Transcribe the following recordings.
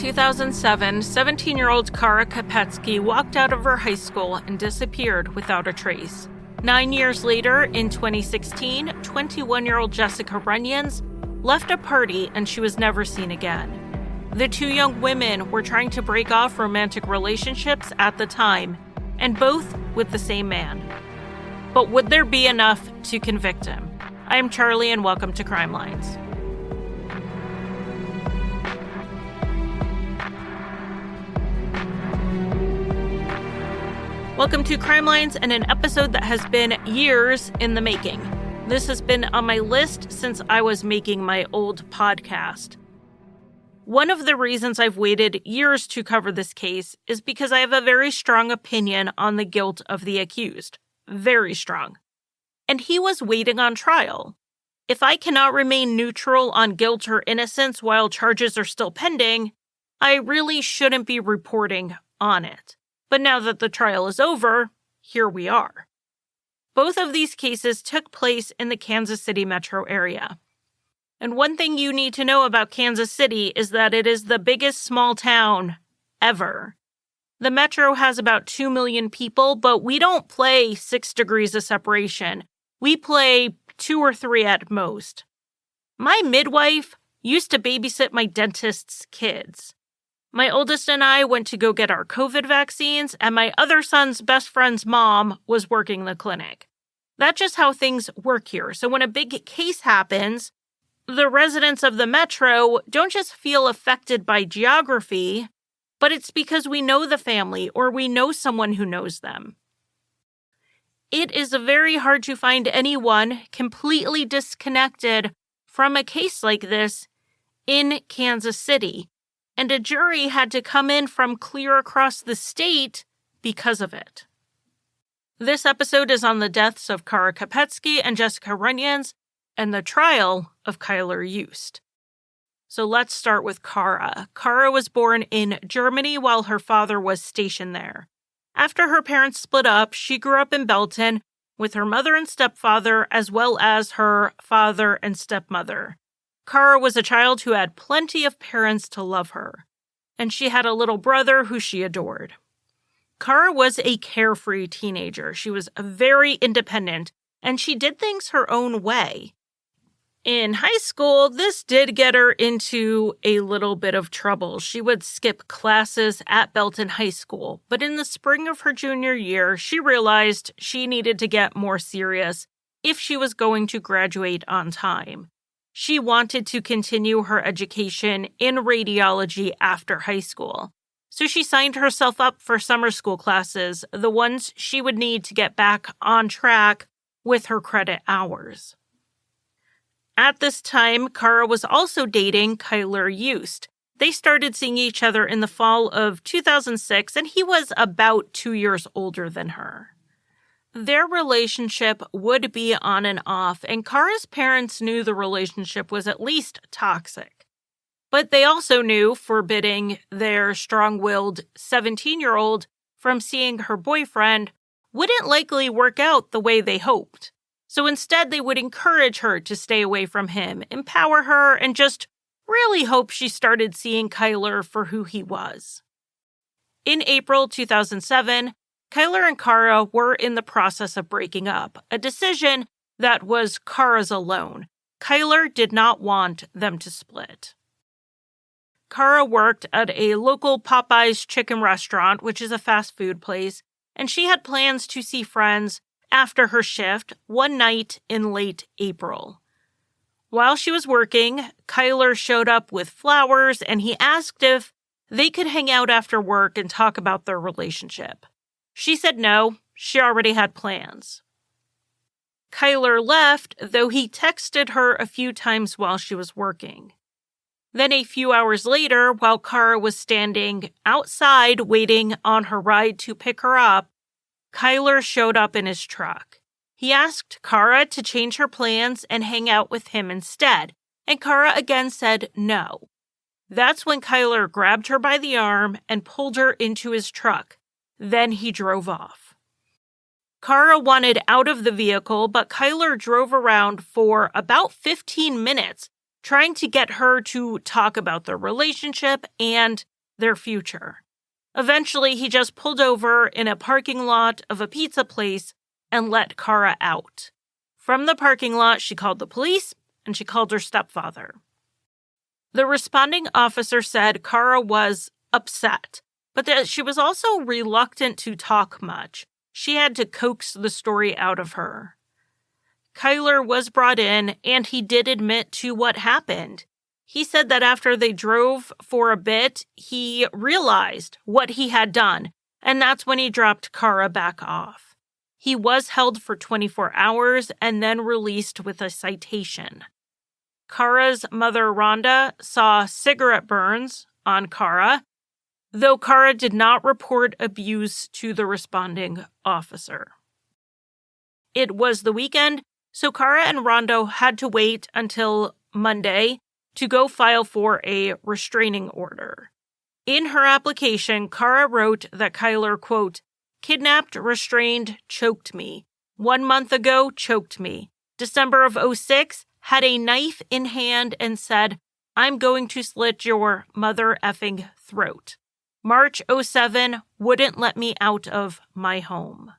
2007, 17-year-old Kara Kopetsky walked out of her high school and disappeared without a trace. 9 years later, in 2016, 21-year-old Jessica Runions left a party and she was never seen again. The two young women were trying to break off romantic relationships at the time, and both with the same man. But would there be enough to convict him? I am Charlie, and welcome to Crime Lines. Welcome to Crime Lines and an episode that has been years in the making. This has been on my list since I was making my old podcast. One of the reasons I've waited years to cover this case is because I have a very strong opinion on the guilt of the accused. Very strong. And he was waiting on trial. If I cannot remain neutral on guilt or innocence while charges are still pending, I really shouldn't be reporting on it. But now that the trial is over, here we are. Both of these cases took place in the Kansas City metro area. And one thing you need to know about Kansas City is that it is the biggest small town ever. The metro has about 2 million people, but we don't play 6 degrees of separation. We play 2 or 3 at most. My midwife used to babysit my dentist's kids. My oldest and I went to go get our COVID vaccines, and my other son's best friend's mom was working the clinic. That's just how things work here. So when a big case happens, the residents of the metro don't just feel affected by geography, but it's because we know the family or we know someone who knows them. It is very hard to find anyone completely disconnected from a case like this in Kansas City. And a jury had to come in from clear across the state because of it. This episode is on the deaths of Kara Kopetsky and Jessica Runions and the trial of Kara Joost. So let's start with Kara. Kara was born in Germany while her father was stationed there. After her parents split up, she grew up in Belton with her mother and stepfather as well as her father and stepmother. Kara was a child who had plenty of parents to love her, and she had a little brother who she adored. Kara was a carefree teenager. She was very independent, and she did things her own way. In high school, this did get her into a little bit of trouble. She would skip classes at Belton High School, but in the spring of her junior year, she realized she needed to get more serious if she was going to graduate on time. She wanted to continue her education in radiology after high school, so she signed herself up for summer school classes, the ones she would need to get back on track with her credit hours. At this time, Kara was also dating Kara Joost. They started seeing each other in the fall of 2006, and he was about 2 years older than her. Their relationship would be on and off, and Kara's parents knew the relationship was at least toxic. But they also knew forbidding their strong-willed 17-year-old from seeing her boyfriend wouldn't likely work out the way they hoped. So instead, they would encourage her to stay away from him, empower her, and just really hope she started seeing Kara for who he was. In April 2007, Kara and Kara were in the process of breaking up, a decision that was Kara's alone. Kara did not want them to split. Kara worked at a local Popeye's chicken restaurant, which is a fast food place, and she had plans to see friends after her shift one night in late April. While she was working, Kara showed up with flowers, and he asked if they could hang out after work and talk about their relationship. She said no, she already had plans. Kara left, though he texted her a few times while she was working. Then a few hours later, while Kara was standing outside waiting on her ride to pick her up, Kara showed up in his truck. He asked Kara to change her plans and hang out with him instead, and Kara again said no. That's when Kara grabbed her by the arm and pulled her into his truck. Then he drove off. Kara wanted out of the vehicle, but Kara drove around for about 15 minutes, trying to get her to talk about their relationship and their future. Eventually, he just pulled over in a parking lot of a pizza place and let Kara out. From the parking lot, she called the police and she called her stepfather. The responding officer said Kara was upset, but that she was also reluctant to talk much. She had to coax the story out of her. Kyler was brought in, and he did admit to what happened. He said that after they drove for a bit, he realized what he had done, and that's when he dropped Kara back off. He was held for 24 hours and then released with a citation. Kara's mother, Rhonda, saw cigarette burns on Kara, though Kara did not report abuse to the responding officer. It was the weekend, so Kara and Rhonda had to wait until Monday to go file for a restraining order. In her application, Kara wrote that Kyler, quote, kidnapped, restrained, choked me. 1 month ago, choked me. December of 2006, had a knife in hand and said, I'm going to slit your mother effing throat. March 2007, wouldn't let me out of my home.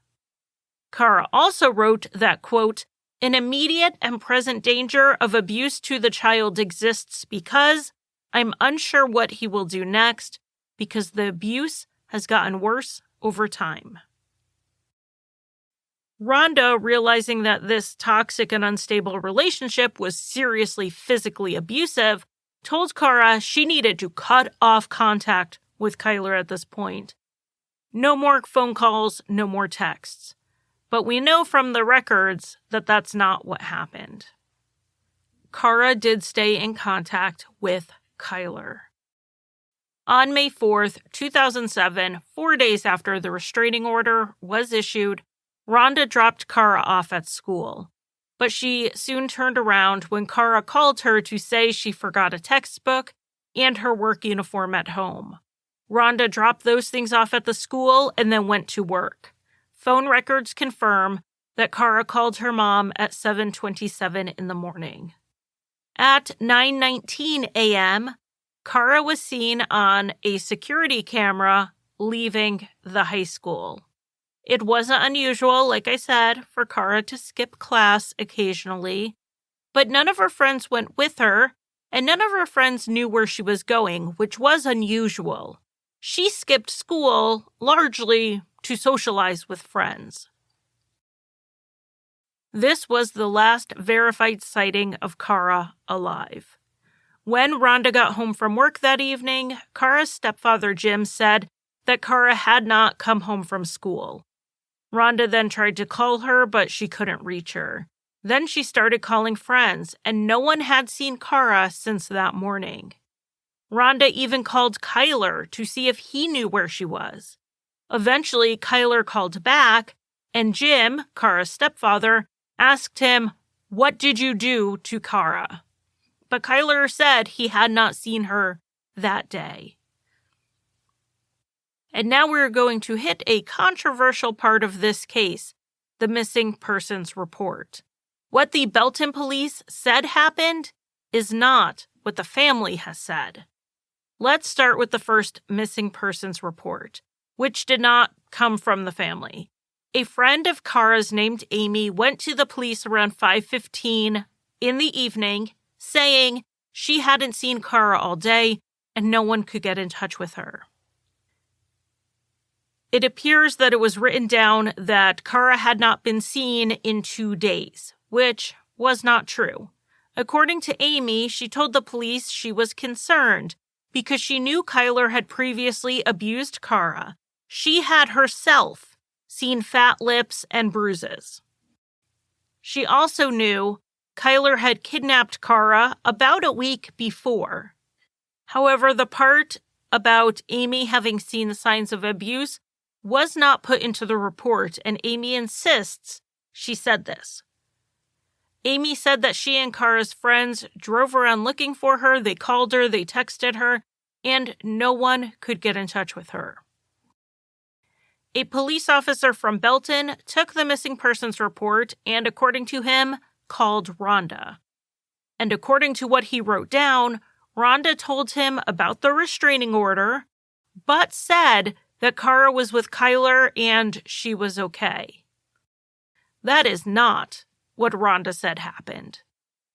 Kara also wrote that, quote, an immediate and present danger of abuse to the child exists because I'm unsure what he will do next because the abuse has gotten worse over time. Rhonda, realizing that this toxic and unstable relationship was seriously physically abusive, told Kara she needed to cut off contact with Kyler at this point. No more phone calls, no more texts. But we know from the records that that's not what happened. Kara did stay in contact with Kyler. On May 4th, 2007, 4 days after the restraining order was issued, Rhonda dropped Kara off at school. But she soon turned around when Kara called her to say she forgot a textbook and her work uniform at home. Rhonda dropped those things off at the school and then went to work. Phone records confirm that Kara called her mom at 7:27 in the morning. At 9:19 a.m., Kara was seen on a security camera leaving the high school. It wasn't unusual, like I said, for Kara to skip class occasionally, but none of her friends went with her, and none of her friends knew where she was going, which was unusual. She skipped school largely to socialize with friends. This was the last verified sighting of Kara alive. When Rhonda got home from work that evening, Kara's stepfather, Jim, said that Kara had not come home from school. Rhonda then tried to call her, but she couldn't reach her. Then she started calling friends, and no one had seen Kara since that morning. Rhonda even called Kyler to see if he knew where she was. Eventually, Kyler called back, and Jim, Kara's stepfather, asked him, "What did you do to Kara?" But Kyler said he had not seen her that day. And now we're going to hit a controversial part of this case, the missing persons report. What the Belton police said happened is not what the family has said. Let's start with the first missing persons report, which did not come from the family. A friend of Kara's named Amy went to the police around 5:15 in the evening, saying she hadn't seen Kara all day and no one could get in touch with her. It appears that it was written down that Kara had not been seen in 2 days, which was not true. According to Amy, she told the police she was concerned because she knew Kyler had previously abused Kara. She had herself seen fat lips and bruises. She also knew Kyler had kidnapped Kara about a week before. However, the part about Amy having seen signs of abuse was not put into the report, and Amy insists she said this. Amy said that she and Kara's friends drove around looking for her, they called her, they texted her, and no one could get in touch with her. A police officer from Belton took the missing persons report and, according to him, called Rhonda. And according to what he wrote down, Rhonda told him about the restraining order, but said that Kara was with Kyler and she was okay. That is not what Rhonda said happened.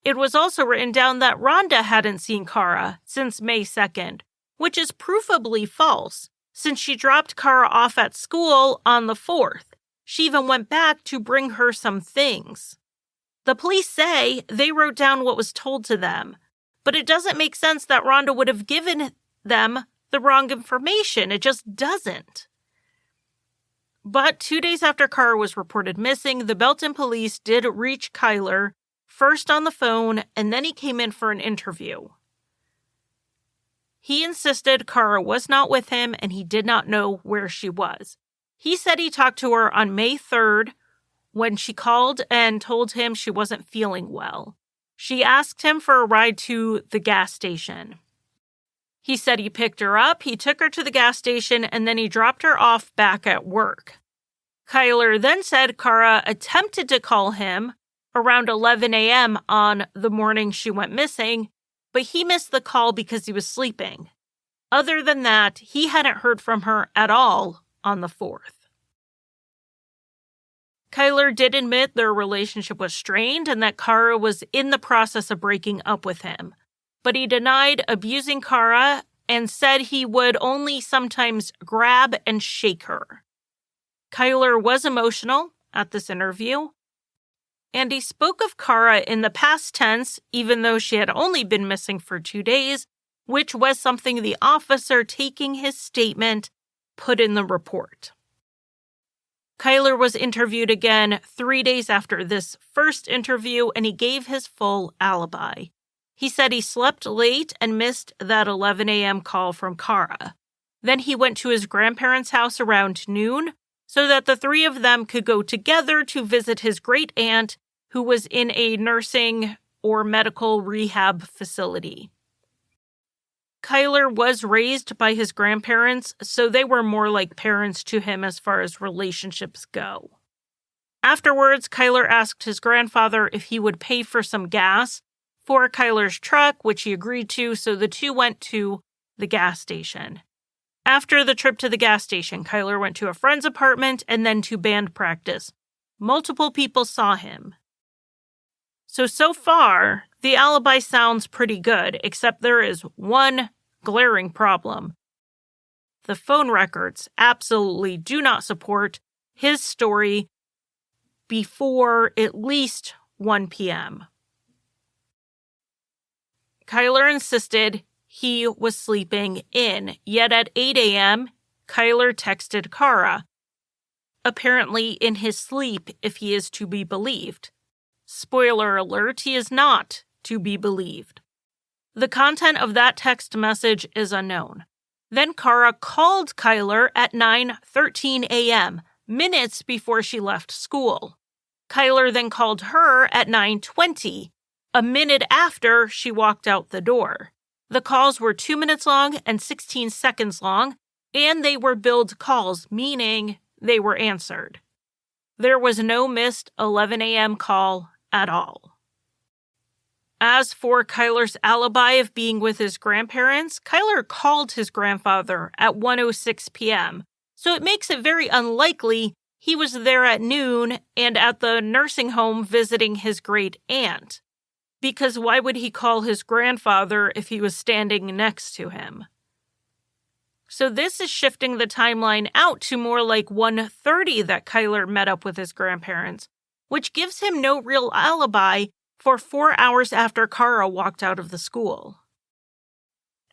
It was also written down that Rhonda hadn't seen Kara since May 2nd, which is provably false, since she dropped Kara off at school on the 4th. She even went back to bring her some things. The police say they wrote down what was told to them, but it doesn't make sense that Rhonda would have given them the wrong information. It just doesn't. But 2 days after Kara was reported missing, the Belton police did reach Kyler, first on the phone, and then he came in for an interview. He insisted Kara was not with him and he did not know where she was. He said he talked to her on May 3rd when she called and told him she wasn't feeling well. She asked him for a ride to the gas station. He said he picked her up, he took her to the gas station, and then he dropped her off back at work. Kyler then said Kara attempted to call him around 11 a.m. on the morning she went missing, but he missed the call because he was sleeping. Other than that, he hadn't heard from her at all on the 4th. Kyler did admit their relationship was strained and that Kara was in the process of breaking up with him, but he denied abusing Kara and said he would only sometimes grab and shake her. Kyler was emotional at this interview, and he spoke of Kara in the past tense, even though she had only been missing for 2 days, which was something the officer taking his statement put in the report. Kyler was interviewed again 3 days after this first interview, and he gave his full alibi. He said he slept late and missed that 11 a.m. call from Kara. Then he went to his grandparents' house around noon so that the three of them could go together to visit his great aunt who was in a nursing or medical rehab facility. Kyler was raised by his grandparents, so they were more like parents to him as far as relationships go. Afterwards, Kyler asked his grandfather if he would pay for some gas for Kyler's truck, which he agreed to, so the two went to the gas station. After the trip to the gas station, Kyler went to a friend's apartment and then to band practice. Multiple people saw him. So far, the alibi sounds pretty good, except there is one glaring problem. The phone records absolutely do not support his story before at least 1 p.m. Kyler insisted he was sleeping in, yet at 8 a.m., Kyler texted Kara, apparently in his sleep if he is to be believed. Spoiler alert, he is not to be believed. The content of that text message is unknown. Then Kara called Kyler at 9:13 a.m., minutes before she left school. Kyler then called her at 9:20, a minute after she walked out the door. The calls were 2 minutes long and 16 seconds long, and they were billed calls, meaning they were answered. There was no missed 11 a.m. call at all. As for Kyler's alibi of being with his grandparents, Kyler called his grandfather at 1:06 p.m., so it makes it very unlikely he was there at noon and at the nursing home visiting his great aunt. Because why would he call his grandfather if he was standing next to him? So this is shifting the timeline out to more like 1:30 that Kyler met up with his grandparents, which gives him no real alibi for 4 hours after Kara walked out of the school.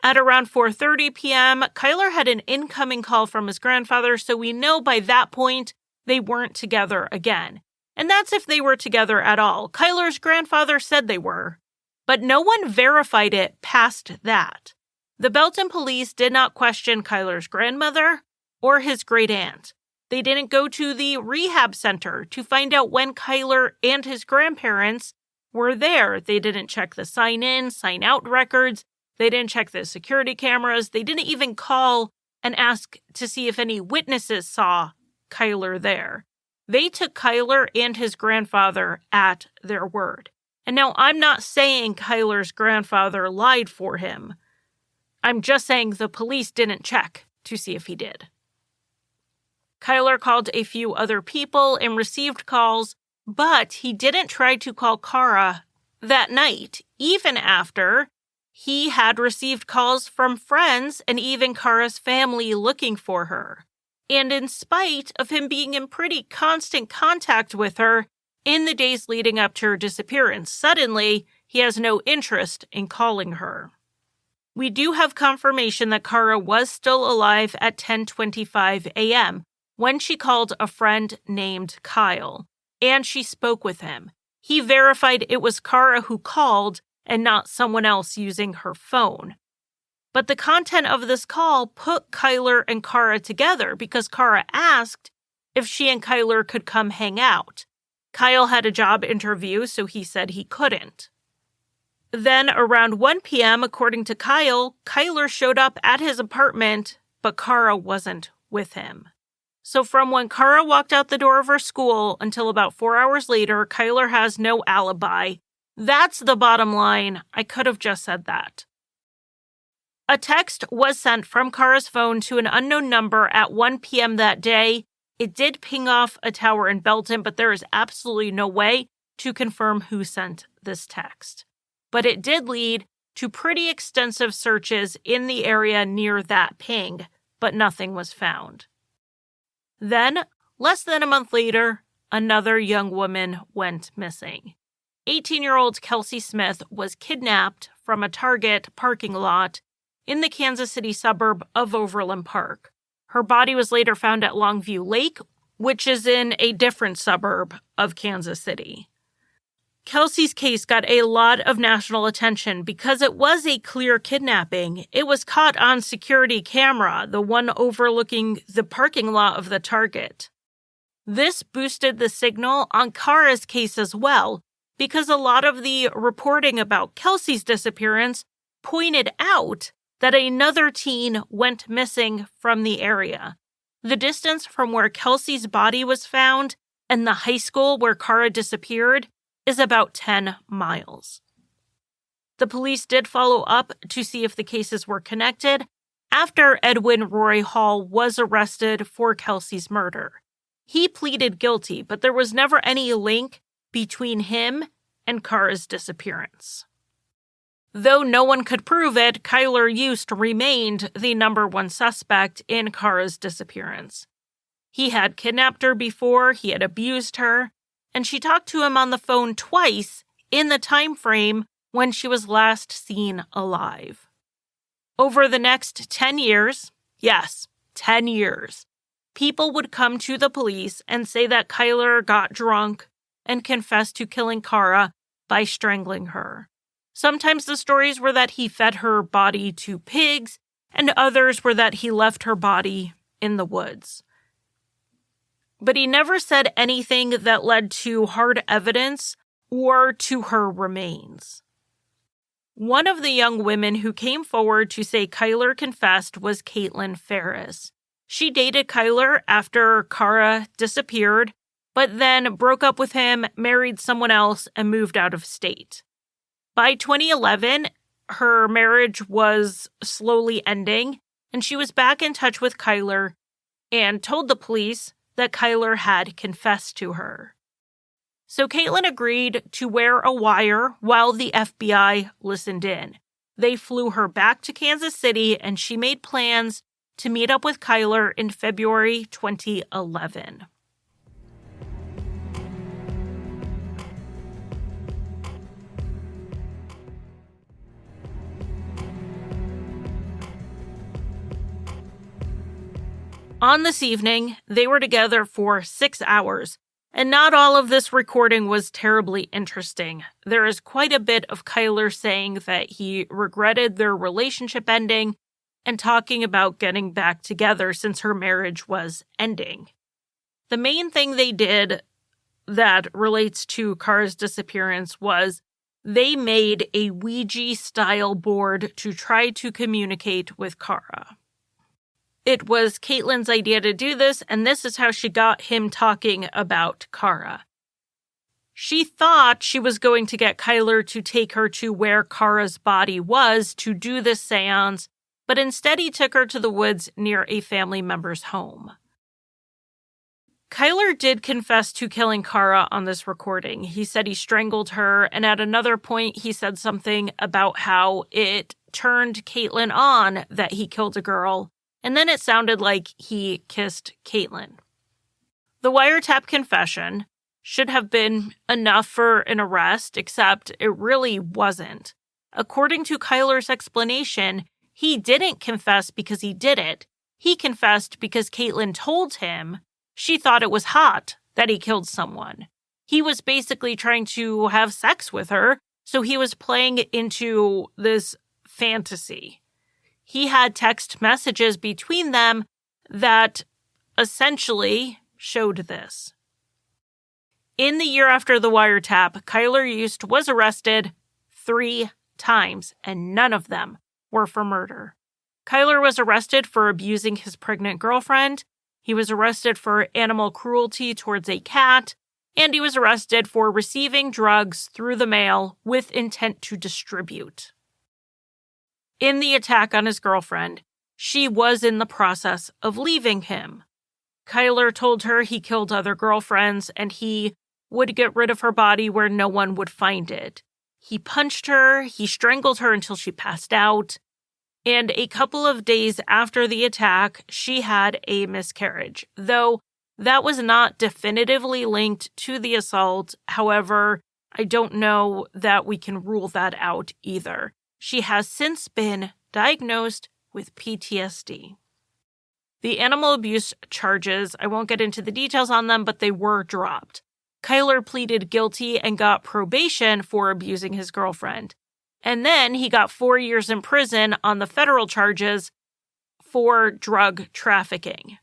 At around 4:30 p.m., Kyler had an incoming call from his grandfather, so we know by that point they weren't together again. And that's if they were together at all. Kyler's grandfather said they were, but no one verified it past that. The Belton police did not question Kyler's grandmother or his great aunt. They didn't go to the rehab center to find out when Kyler and his grandparents were there. They didn't check the sign-in, sign-out records. They didn't check the security cameras. They didn't even call and ask to see if any witnesses saw Kyler there. They took Kyler and his grandfather at their word. And now I'm not saying Kyler's grandfather lied for him. I'm just saying the police didn't check to see if he did. Kyler called a few other people and received calls, but he didn't try to call Kara that night, even after he had received calls from friends and even Kara's family looking for her. And in spite of him being in pretty constant contact with her in the days leading up to her disappearance, suddenly he has no interest in calling her. We do have confirmation that Kara was still alive at 10:25 a.m. when she called a friend named Kyle, and she spoke with him. He verified it was Kara who called and not someone else using her phone. But the content of this call put Kyler and Kara together because Kara asked if she and Kyler could come hang out. Kyle had a job interview, so he said he couldn't. Then around 1 p.m., according to Kyle, Kyler showed up at his apartment, but Kara wasn't with him. So from when Kara walked out the door of her school until about 4 hours later, Kyler has no alibi. That's the bottom line. I could have just said that. A text was sent from Kara's phone to an unknown number at 1 p.m. that day. It did ping off a tower in Belton, but there is absolutely no way to confirm who sent this text. But it did lead to pretty extensive searches in the area near that ping, but nothing was found. Then, less than a month later, another young woman went missing. 18-year-old Kelsey Smith was kidnapped from a Target parking lot in the Kansas City suburb of Overland Park. Her body was later found at Longview Lake, which is in a different suburb of Kansas City. Kelsey's case got a lot of national attention because it was a clear kidnapping. It was caught on security camera, the one overlooking the parking lot of the Target. This boosted the signal on Kara's case as well, because a lot of the reporting about Kelsey's disappearance pointed out that another teen went missing from the area. The distance from where Kelsey's body was found and the high school where Kara disappeared is about 10 miles. The police did follow up to see if the cases were connected after Edwin Roy Hall was arrested for Kelsey's murder. He pleaded guilty, but there was never any link between him and Kara's disappearance. Though no one could prove it, Kyler Yost remained the number one suspect in Kara's disappearance. He had kidnapped her before, he had abused her, and she talked to him on the phone twice in the time frame when she was last seen alive. Over the next 10 years, yes, 10 years, people would come to the police and say that Kyler got drunk and confessed to killing Kara by strangling her. Sometimes the stories were that he fed her body to pigs, and others were that he left her body in the woods. But he never said anything that led to hard evidence or to her remains. One of the young women who came forward to say Kyler confessed was Caitlin Ferris. She dated Kyler after Kara disappeared, but then broke up with him, married someone else, and moved out of state. By 2011, her marriage was slowly ending, and she was back in touch with Kyler and told the police that Kyler had confessed to her. So Caitlin agreed to wear a wire while the FBI listened in. They flew her back to Kansas City, and she made plans to meet up with Kyler in February 2011. On this evening, they were together for 6 hours, and not all of this recording was terribly interesting. There is quite a bit of Kyler saying that he regretted their relationship ending and talking about getting back together since her marriage was ending. The main thing they did that relates to Kara's disappearance was they made a Ouija-style board to try to communicate with Kara. It was Caitlin's idea to do this, and this is how she got him talking about Kara. She thought she was going to get Kyler to take her to where Kara's body was to do this seance but instead he took her to the woods near a family member's home. Kyler did confess to killing Kara on this recording. He said he strangled her, and at another point he said something about how it turned Caitlin on that he killed a girl, and then it sounded like he kissed Caitlin. The wiretap confession should have been enough for an arrest, except it really wasn't. According to Kyler's explanation, he didn't confess because he did it. He confessed because Caitlin told him she thought it was hot that he killed someone. He was basically trying to have sex with her, so he was playing into this fantasy. He had text messages between them that essentially showed this. In the year after the wiretap, Kyler Yost was arrested 3 times, and none of them were for murder. Kyler was arrested for abusing his pregnant girlfriend. He was arrested for animal cruelty towards a cat, and he was arrested for receiving drugs through the mail with intent to distribute. In the attack on his girlfriend, she was in the process of leaving him. Kyler told her he killed other girlfriends and he would get rid of her body where no one would find it. He punched her, he strangled her until she passed out, and a couple of days after the attack, she had a miscarriage, though that was not definitively linked to the assault. However, I don't know that we can rule that out either. She has since been diagnosed with PTSD. The animal abuse charges, I won't get into the details on them, but they were dropped. Kyler pleaded guilty and got probation for abusing his girlfriend. And then he got 4 years in prison on the federal charges for drug trafficking.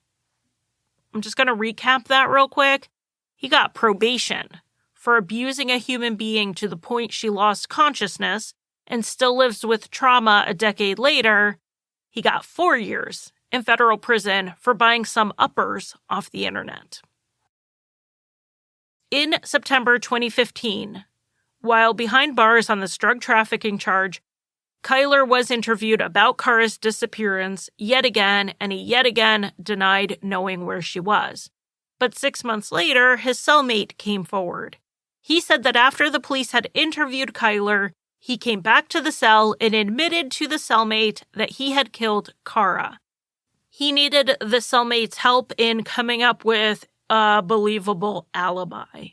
I'm just going to recap that real quick. He got probation for abusing a human being to the point she lost consciousness and still lives with trauma a decade later. He got 4 years in federal prison for buying some uppers off the internet. In September 2015, while behind bars on this drug trafficking charge, Kyler was interviewed about Kara's disappearance yet again, and he yet again denied knowing where she was. But 6 months later, his cellmate came forward. He said that after the police had interviewed Kyler, he came back to the cell and admitted to the cellmate that he had killed Kara. He needed the cellmate's help in coming up with a believable alibi.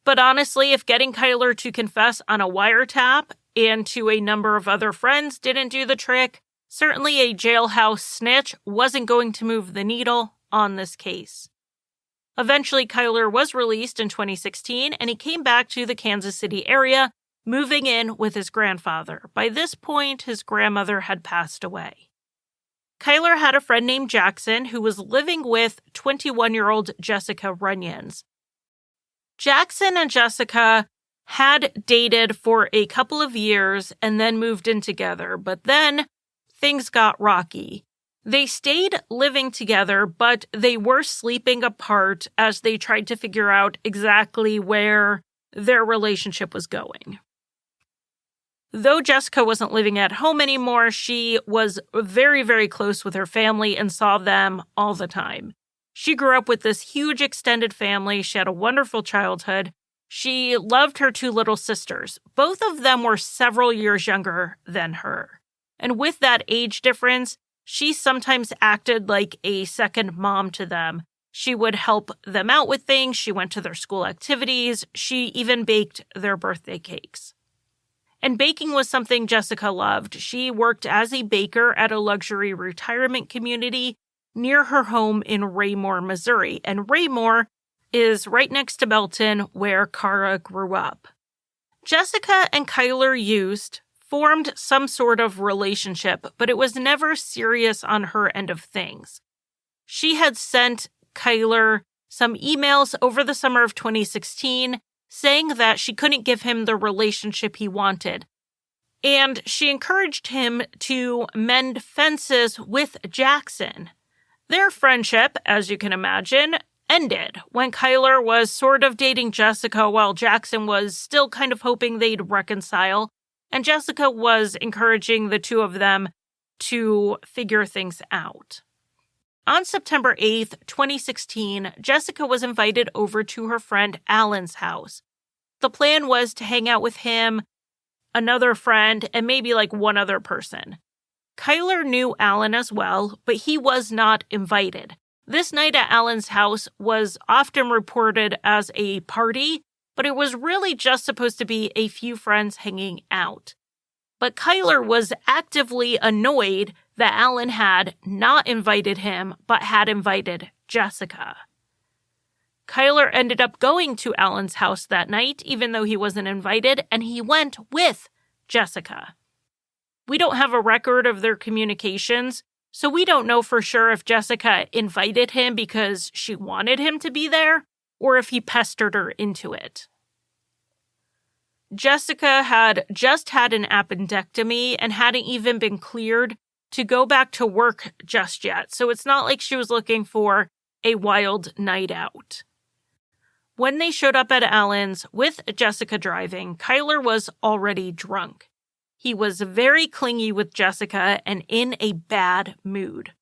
But honestly, if getting Kyler to confess on a wiretap and to a number of other friends didn't do the trick, certainly a jailhouse snitch wasn't going to move the needle on this case. Eventually, Kyler was released in 2016, and he came back to the Kansas City area, moving in with his grandfather. By this point, his grandmother had passed away. Kyler had a friend named Jackson who was living with 21-year-old Jessica Runions. Jackson and Jessica had dated for a couple of years and then moved in together, but then things got rocky. They stayed living together, but they were sleeping apart as they tried to figure out exactly where their relationship was going. Though Jessica wasn't living at home anymore, she was very, very close with her family and saw them all the time. She grew up with this huge extended family. She had a wonderful childhood. She loved her 2 little sisters. Both of them were several years younger than her. And with that age difference, she sometimes acted like a second mom to them. She would help them out with things. She went to their school activities. She even baked their birthday cakes. And baking was something Jessica loved. She worked as a baker at a luxury retirement community near her home in Raymore, Missouri. And Raymore is right next to Belton, where Kara grew up. Jessica and Kyler Yost formed some sort of relationship, but it was never serious on her end of things. She had sent Kyler some emails over the summer of 2016 saying that she couldn't give him the relationship he wanted. And she encouraged him to mend fences with Jackson. Their friendship, as you can imagine, ended when Kyler was sort of dating Jessica while Jackson was still kind of hoping they'd reconcile. and Jessica was encouraging the two of them to figure things out. On September 8th, 2016, Jessica was invited over to her friend Alan's house. The plan was to hang out with him, another friend, and maybe one other person. Kyler knew Alan as well, but he was not invited. This night at Alan's house was often reported as a party, but it was really just supposed to be a few friends hanging out. But Kyler was actively annoyed that Alan had not invited him, but had invited Jessica. Kyler ended up going to Alan's house that night, even though he wasn't invited, and he went with Jessica. We don't have a record of their communications, so we don't know for sure if Jessica invited him because she wanted him to be there, or if he pestered her into it. Jessica had just had an appendectomy and hadn't even been cleared to go back to work just yet, so it's not like she was looking for a wild night out. When they showed up at Alan's with Jessica driving, Kyler was already drunk. He was very clingy with Jessica and in a bad mood.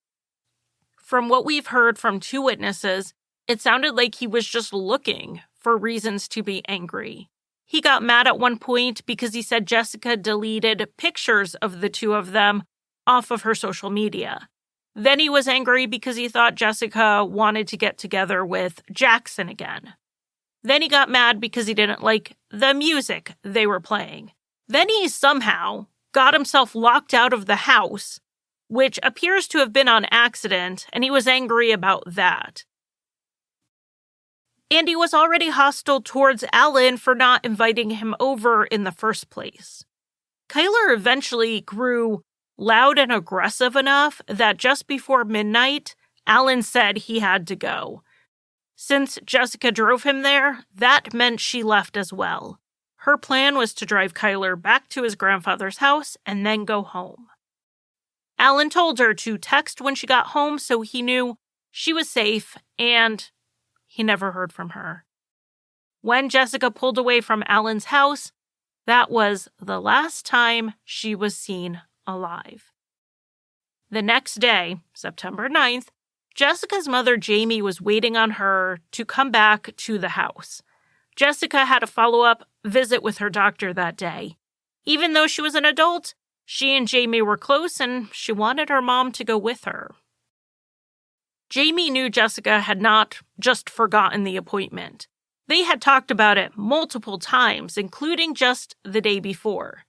From what we've heard from two witnesses, it sounded like he was just looking for reasons to be angry. He got mad at one point because he said Jessica deleted pictures of the two of them off of her social media. Then he was angry because he thought Jessica wanted to get together with Jackson again. Then he got mad because he didn't like the music they were playing. Then he somehow got himself locked out of the house, which appears to have been on accident, and he was angry about that. And he was already hostile towards Alan for not inviting him over in the first place. Kyler eventually grew loud and aggressive enough that just before midnight, Alan said he had to go. Since Jessica drove him there, that meant she left as well. Her plan was to drive Kyler back to his grandfather's house and then go home. Alan told her to text when she got home so he knew she was safe, and he never heard from her. When Jessica pulled away from Alan's house, that was the last time she was seen alive. The next day, September 9th, Jessica's mother, Jamie, was waiting on her to come back to the house. Jessica had a follow-up visit with her doctor that day. Even though she was an adult, she and Jamie were close, and she wanted her mom to go with her. Jamie knew Jessica had not just forgotten the appointment. They had talked about it multiple times, including just the day before.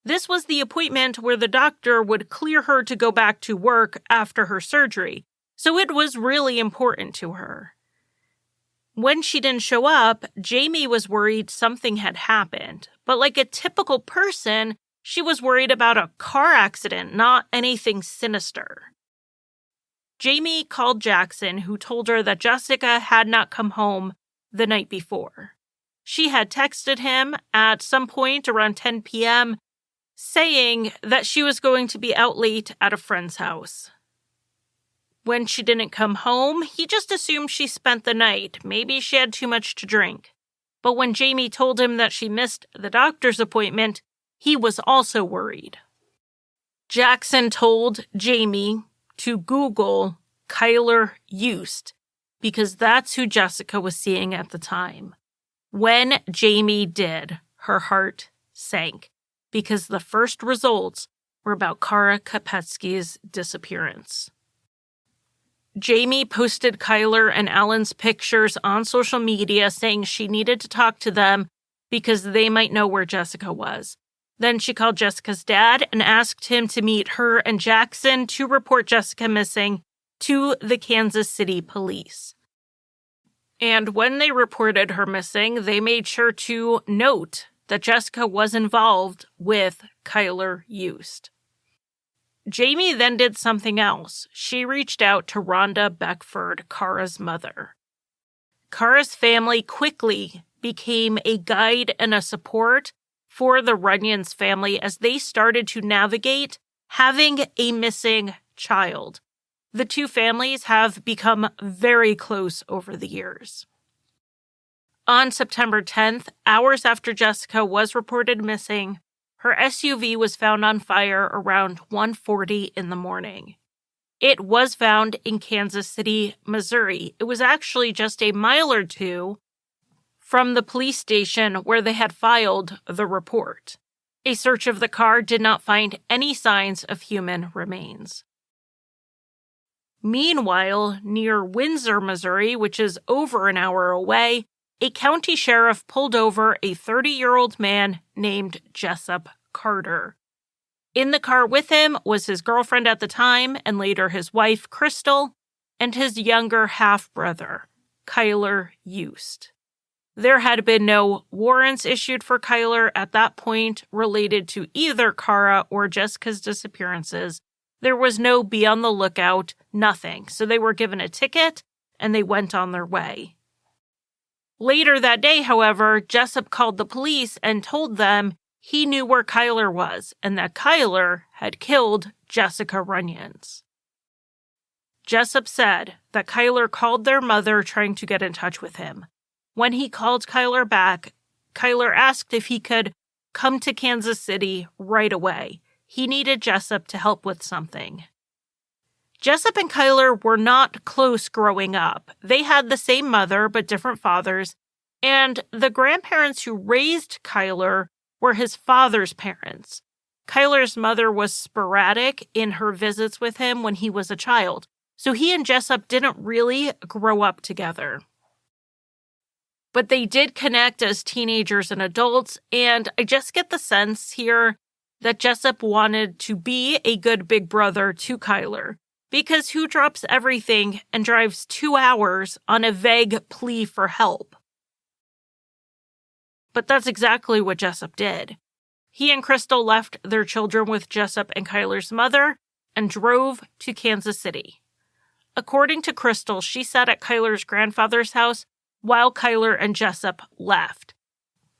This was the appointment where the doctor would clear her to go back to work after her surgery, so it was really important to her. When she didn't show up, Jamie was worried something had happened, but like a typical person, she was worried about a car accident, not anything sinister. Jamie called Jackson, who told her that Jessica had not come home the night before. She had texted him at some point around 10 p.m., saying that she was going to be out late at a friend's house. When she didn't come home, he just assumed she spent the night. Maybe she had too much to drink. But when Jamie told him that she missed the doctor's appointment, he was also worried. Jackson told Jamie to Google Kyler Yost, because that's who Jessica was seeing at the time. When Jamie did, her heart sank, because the first results were about Kara Kopetsky's disappearance. Jamie posted Kyler and Alan's pictures on social media saying she needed to talk to them because they might know where Jessica was. Then she called Jessica's dad and asked him to meet her and Jackson to report Jessica missing to the Kansas City police. And when they reported her missing, they made sure to note that Jessica was involved with Kyler Yost. Jamie then did something else. She reached out to Rhonda Beckford, Kara's mother. Kara's family quickly became a guide and a support for the Runions family as they started to navigate having a missing child. The two families have become very close over the years. On September 10th, hours after Jessica was reported missing, her SUV was found on fire around 1:40 in the morning. It was found in Kansas City, Missouri. It was actually just a mile or two from the police station where they had filed the report. A search of the car did not find any signs of human remains. Meanwhile, near Windsor, Missouri, which is over an hour away, a county sheriff pulled over a 30-year-old man named Jessup Carter. In the car with him was his girlfriend at the time, and later his wife, Crystal, and his younger half-brother, Kyler Yost. There had been no warrants issued for Kyler at that point related to either Kara or Jessica's disappearances. There was no be on the lookout, nothing. So they were given a ticket and they went on their way. Later that day, however, Jessup called the police and told them he knew where Kyler was and that Kyler had killed Jessica Runions. Jessup said that Kyler called their mother trying to get in touch with him. When he called Kyler back, Kyler asked if he could come to Kansas City right away. He needed Jessup to help with something. Jessup and Kyler were not close growing up. They had the same mother, but different fathers, and the grandparents who raised Kyler were his father's parents. Kyler's mother was sporadic in her visits with him when he was a child, so he and Jessup didn't really grow up together. But they did connect as teenagers and adults, and I just get the sense here that Jessup wanted to be a good big brother to Kyler, because who drops everything and drives 2 hours on a vague plea for help? But that's exactly what Jessup did. He and Crystal left their children with Jessup and Kyler's mother and drove to Kansas City. According to Crystal, she sat at Kyler's grandfather's house while Kyler and Jessup left.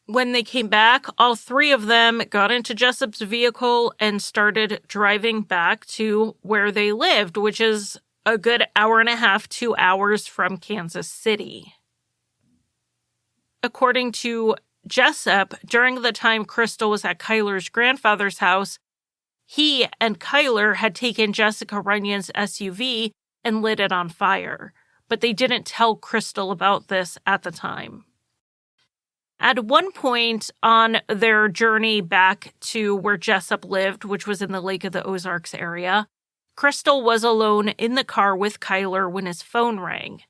When they came back, all three of them got into Jessup's vehicle and started driving back to where they lived, which is a good hour and a half, 2 hours from Kansas City. According to Jessup, during the time Crystal was at Kyler's grandfather's house, he and Kyler had taken Jessica Runions' SUV and lit it on fire, but they didn't tell Crystal about this at the time. At one point on their journey back to where Jessup lived, which was in the Lake of the Ozarks area, Crystal was alone in the car with Kyler when his phone rang.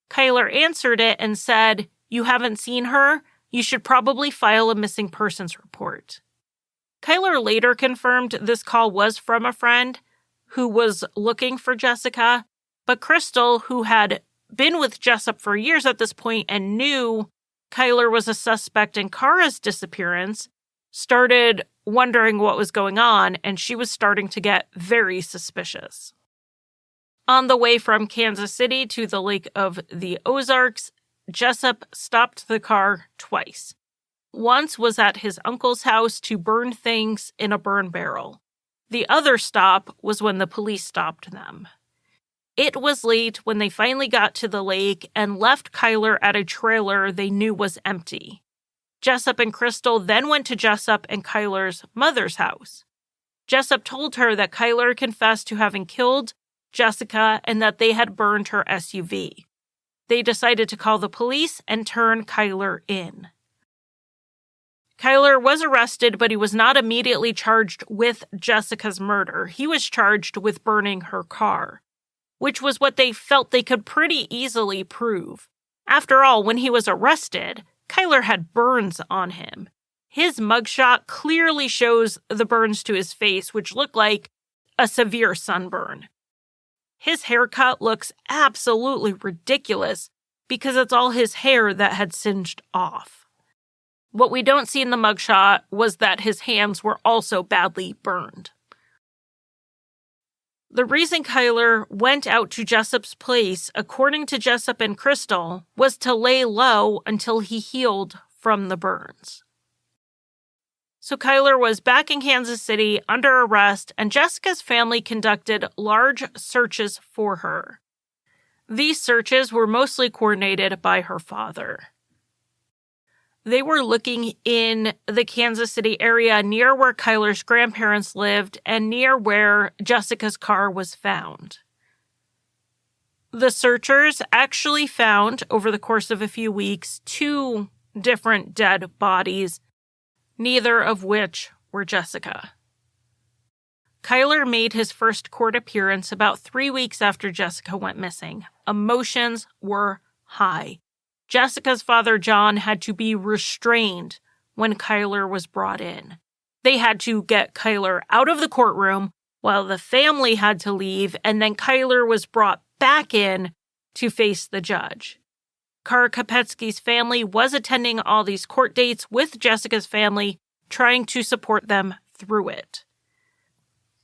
Kyler answered it and said, "You haven't seen her? You should probably file a missing persons report." Kyler later confirmed this call was from a friend who was looking for Jessica, but Crystal, who had been with Jessup for years at this point and knew Kyler was a suspect in Kara's disappearance, started wondering what was going on, and she was starting to get very suspicious. On the way from Kansas City to the Lake of the Ozarks, Jessup stopped the car twice. Once was at his uncle's house to burn things in a burn barrel. The other stop was when the police stopped them. It was late when they finally got to the lake and left Kyler at a trailer they knew was empty. Jessup and Crystal then went to Jessup and Kyler's mother's house. Jessup told her that Kyler confessed to having killed Jessica and that they had burned her SUV. They decided to call the police and turn Kyler in. Kyler was arrested, but he was not immediately charged with Jessica's murder. He was charged with burning her car, which was what they felt they could pretty easily prove. After all, when he was arrested, Kyler had burns on him. His mugshot clearly shows the burns to his face, which look like a severe sunburn. His haircut looks absolutely ridiculous because it's all his hair that had singed off. What we don't see in the mugshot was that his hands were also badly burned. The reason Kyler went out to Jessup's place, according to Jessup and Crystal, was to lay low until he healed from the burns. So Kyler was back in Kansas City under arrest, and Jessica's family conducted large searches for her. These searches were mostly coordinated by her father. They were looking in the Kansas City area near where Kyler's grandparents lived and near where Jessica's car was found. The searchers actually found, over the course of a few weeks, 2 different dead bodies, neither of which were Jessica. Kyler made his first court appearance about 3 weeks after Jessica went missing. Emotions were high. Jessica's father, John, had to be restrained when Kyler was brought in. They had to get Kyler out of the courtroom while the family had to leave, and then Kyler was brought back in to face the judge. Kara Kopetsky's family was attending all these court dates with Jessica's family, trying to support them through it.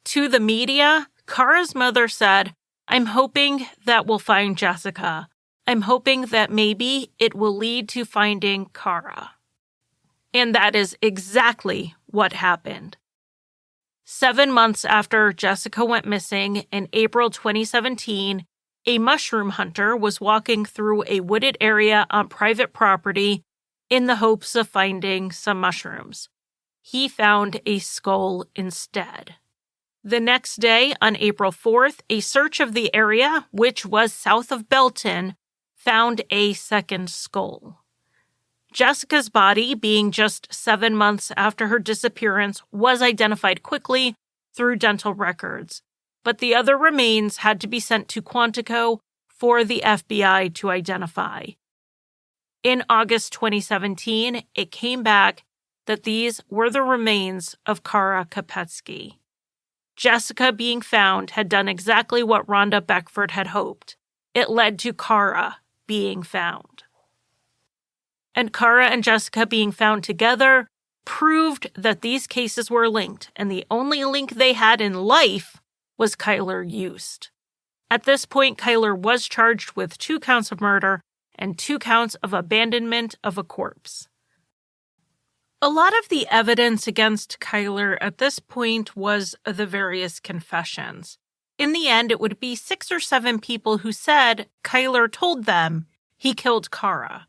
To the media, Kara's mother said, "I'm hoping that we'll find Jessica. I'm hoping that maybe it will lead to finding Kara." And that is exactly what happened. 7 months after Jessica went missing, in April 2017, a mushroom hunter was walking through a wooded area on private property in the hopes of finding some mushrooms. He found a skull instead. The next day, on April 4th, a search of the area, which was south of Belton, found a second skull. Jessica's body, being just 7 months after her disappearance, was identified quickly through dental records, but the other remains had to be sent to Quantico for the FBI to identify. In August 2017, it came back that these were the remains of Kara Kopetsky. Jessica being found had done exactly what Rhonda Beckford had hoped. It led to Kara being found. And Kara and Jessica being found together proved that these cases were linked, and the only link they had in life was Kyler Yost. At this point, Kyler was charged with 2 counts of murder and 2 counts of abandonment of a corpse. A lot of the evidence against Kyler at this point was the various confessions. In the end, it would be 6 or 7 people who said Kyler told them he killed Kara.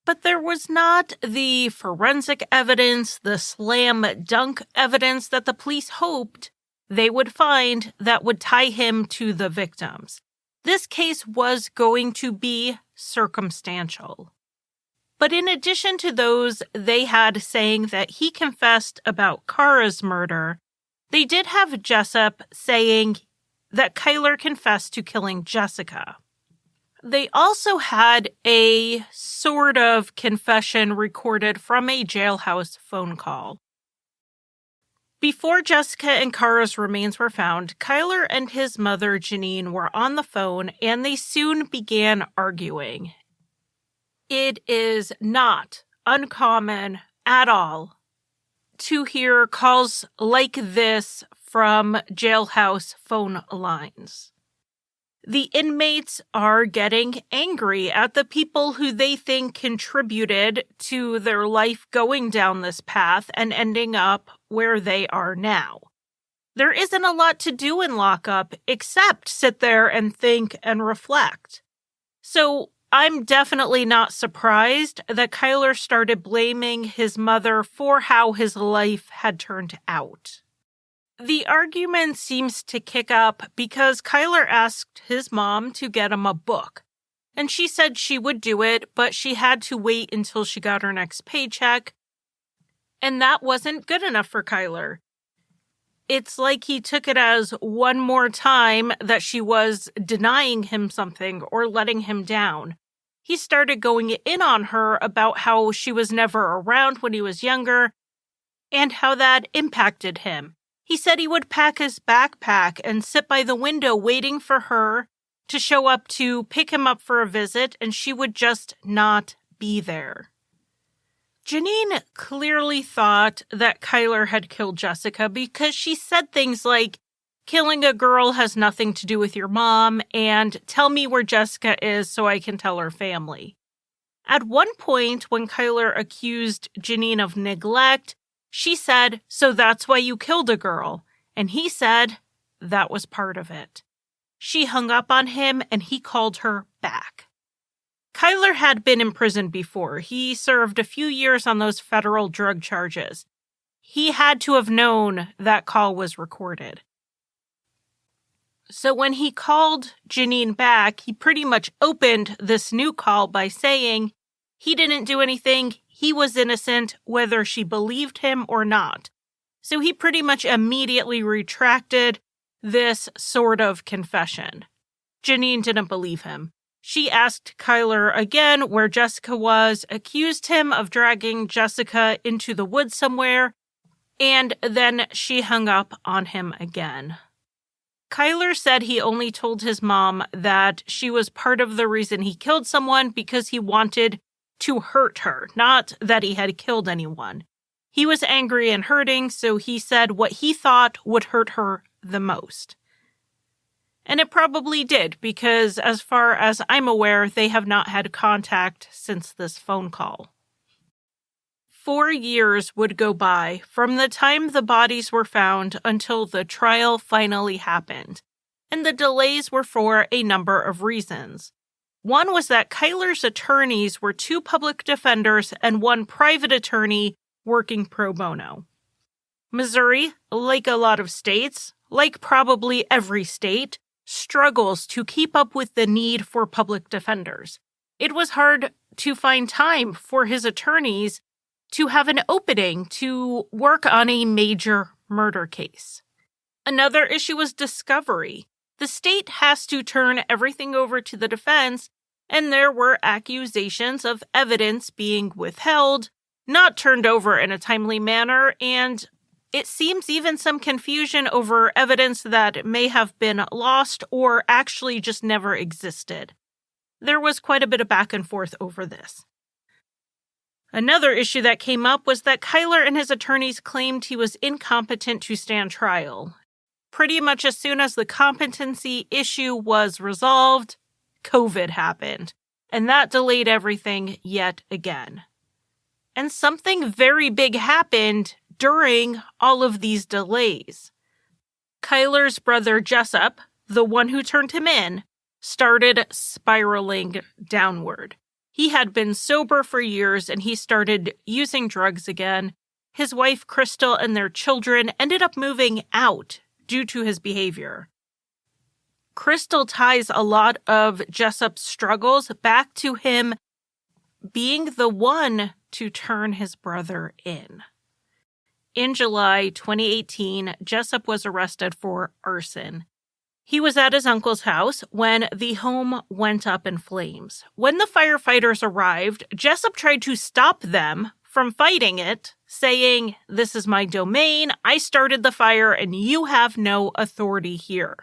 But there was not the forensic evidence, the slam dunk evidence that the police hoped they would find that would tie him to the victims. This case was going to be circumstantial. But in addition to those they had saying that he confessed about Kara's murder, they did have Jessup saying that Kyler confessed to killing Jessica. They also had a sort of confession recorded from a jailhouse phone call. Before Jessica and Kara's remains were found, Kyler and his mother, Janine, were on the phone, and they soon began arguing. It is not uncommon at all to hear calls like this from jailhouse phone lines. The inmates are getting angry at the people who they think contributed to their life going down this path and ending up where they are now. There isn't a lot to do in lockup except sit there and think and reflect. So I'm definitely not surprised that Kyler started blaming his mother for how his life had turned out. The argument seems to kick up because Kyler asked his mom to get him a book, and she said she would do it, but she had to wait until she got her next paycheck, and that wasn't good enough for Kyler. It's like he took it as one more time that she was denying him something or letting him down. He started going in on her about how she was never around when he was younger and how that impacted him. He said he would pack his backpack and sit by the window waiting for her to show up to pick him up for a visit, and she would just not be there. Janine clearly thought that Kyler had killed Jessica because she said things like, "Killing a girl has nothing to do with your mom," and "Tell me where Jessica is so I can tell her family." At one point, when Kyler accused Janine of neglect, she said, "So that's why you killed a girl." And he said that was part of it. She hung up on him and he called her back. Kyler had been in prison before. He served a few years on those federal drug charges. He had to have known that call was recorded. So when he called Janine back, he pretty much opened this new call by saying he didn't do anything, he was innocent, whether she believed him or not. So he pretty much immediately retracted this sort of confession. Janine didn't believe him. She asked Kyler again where Jessica was, accused him of dragging Jessica into the woods somewhere, and then she hung up on him again. Kyler said he only told his mom that she was part of the reason he killed someone because he wanted to hurt her, not that he had killed anyone. He was angry and hurting, so he said what he thought would hurt her the most. And it probably did, because as far as I'm aware, they have not had contact since this phone call. 4 years would go by from the time the bodies were found until the trial finally happened, and the delays were for a number of reasons. One was that Kyler's attorneys were 2 public defenders and 1 private attorney working pro bono. Missouri, like a lot of states, like probably every state, struggles to keep up with the need for public defenders. It was hard to find time for his attorneys to have an opening to work on a major murder case. Another issue was discovery. The state has to turn everything over to the defense, and there were accusations of evidence being withheld, not turned over in a timely manner, and it seems even some confusion over evidence that may have been lost or actually just never existed. There was quite a bit of back and forth over this. Another issue that came up was that Kyler and his attorneys claimed he was incompetent to stand trial. Pretty much as soon as the competency issue was resolved, COVID happened, and that delayed everything yet again. And something very big happened during all of these delays. Kyler's brother Jessup, the one who turned him in, started spiraling downward. He had been sober for years and he started using drugs again. His wife Crystal and their children ended up moving out due to his behavior. Crystal ties a lot of Jessup's struggles back to him being the one to turn his brother in. In July 2018, Jessup was arrested for arson. He was at his uncle's house when the home went up in flames. When the firefighters arrived, Jessup tried to stop them from fighting it, saying, "This is my domain, I started the fire, and you have no authority here."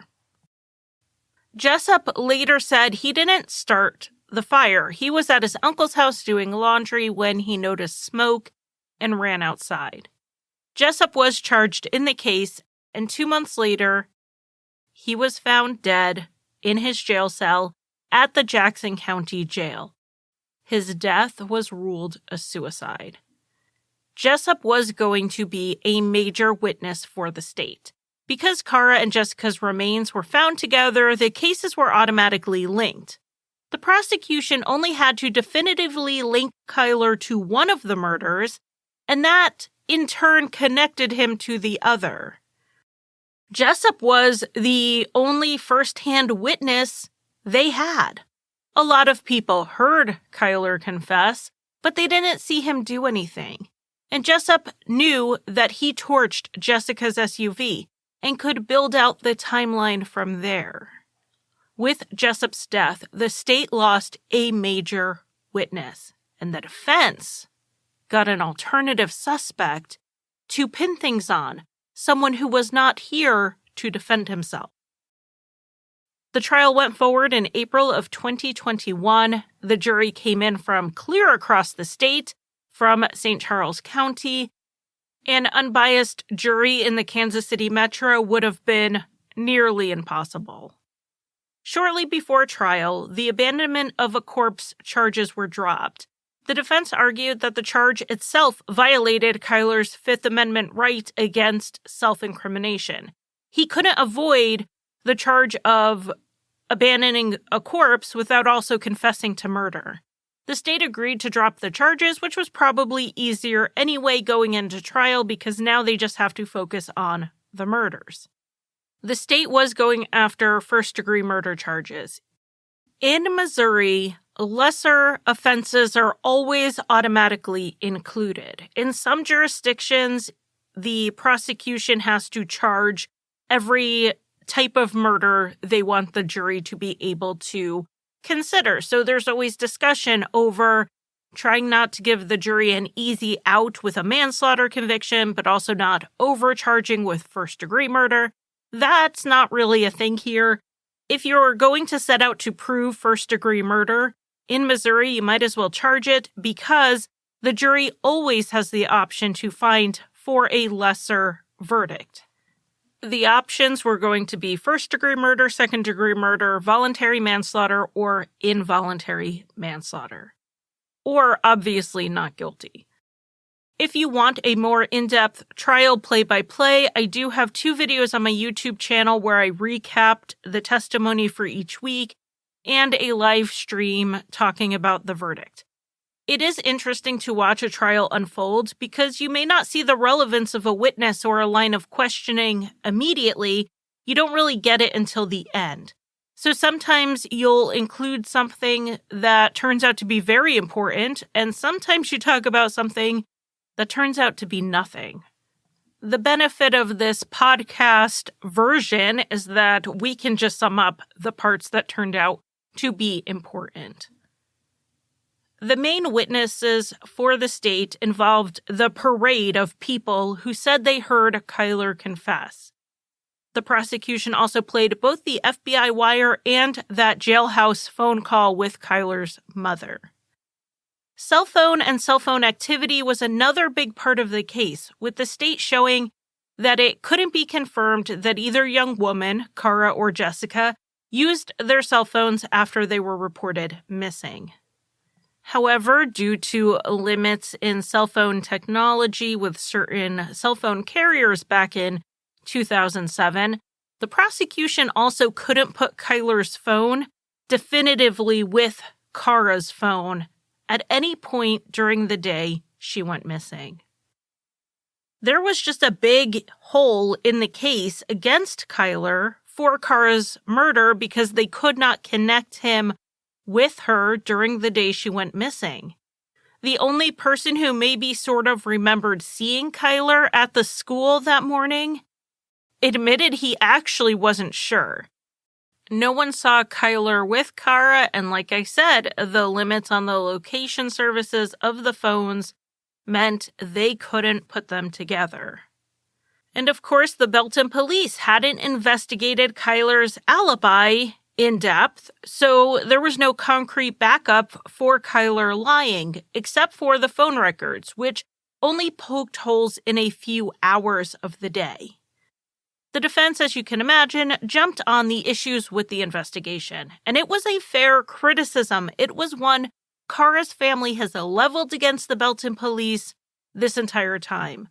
Jessup later said he didn't start the fire. He was at his uncle's house doing laundry when he noticed smoke and ran outside. Jessup was charged in the case, and 2 months later, he was found dead in his jail cell at the Jackson County Jail. His death was ruled a suicide. Jessup was going to be a major witness for the state. Because Kara and Jessica's remains were found together, the cases were automatically linked. The prosecution only had to definitively link Kyler to one of the murders, and that, in turn, connected him to the other. Jessup was the only first-hand witness they had. A lot of people heard Kyler confess, but they didn't see him do anything. And Jessup knew that he torched Jessica's SUV and could build out the timeline from there. With Jessup's death, the state lost a major witness, and the defense got an alternative suspect to pin things on, someone who was not here to defend himself. The trial went forward in April of 2021. The jury came in from clear across the state, from St. Charles County. An unbiased jury in the Kansas City metro would have been nearly impossible. Shortly before trial, the abandonment of a corpse charges were dropped. The defense argued that the charge itself violated Kyler's Fifth Amendment right against self-incrimination. He couldn't avoid the charge of abandoning a corpse without also confessing to murder. The state agreed to drop the charges, which was probably easier anyway going into trial because now they just have to focus on the murders. The state was going after first-degree murder charges. In Missouri, lesser offenses are always automatically included. In some jurisdictions, the prosecution has to charge every type of murder they want the jury to be able to consider. So there's always discussion over trying not to give the jury an easy out with a manslaughter conviction, but also not overcharging with first-degree murder. That's not really a thing here. If you're going to set out to prove first-degree murder in Missouri, you might as well charge it because the jury always has the option to find for a lesser verdict. The options were going to be first-degree murder, second-degree murder, voluntary manslaughter, or involuntary manslaughter. Or, obviously, not guilty. If you want a more in-depth trial play-by-play, I do have 2 videos on my YouTube channel where I recapped the testimony for each week and a live stream talking about the verdict. It is interesting to watch a trial unfold because you may not see the relevance of a witness or a line of questioning immediately. You don't really get it until the end. So sometimes you'll include something that turns out to be very important, and sometimes you talk about something that turns out to be nothing. The benefit of this podcast version is that we can just sum up the parts that turned out to be important. The main witnesses for the state involved the parade of people who said they heard Kyler confess. The prosecution also played both the FBI wire and that jailhouse phone call with Kyler's mother. Cell phone and cell phone activity was another big part of the case, with the state showing that it couldn't be confirmed that either young woman, Kara or Jessica, used their cell phones after they were reported missing. However, due to limits in cell phone technology with certain cell phone carriers back in 2007, the prosecution also couldn't put Kyler's phone definitively with Kara's phone at any point during the day she went missing. There was just a big hole in the case against Kyler for Kara's murder because they could not connect him with her during the day she went missing. The only person who maybe sort of remembered seeing Kyler at the school that morning admitted he actually wasn't sure. No one saw Kyler with Kara, and like I said, the limits on the location services of the phones meant they couldn't put them together. And of course, the Belton police hadn't investigated Kyler's alibi in depth, so there was no concrete backup for Kyler lying, except for the phone records, which only poked holes in a few hours of the day. The defense, as you can imagine, jumped on the issues with the investigation, and it was a fair criticism. It was one Kara's family has leveled against the Belton police this entire time.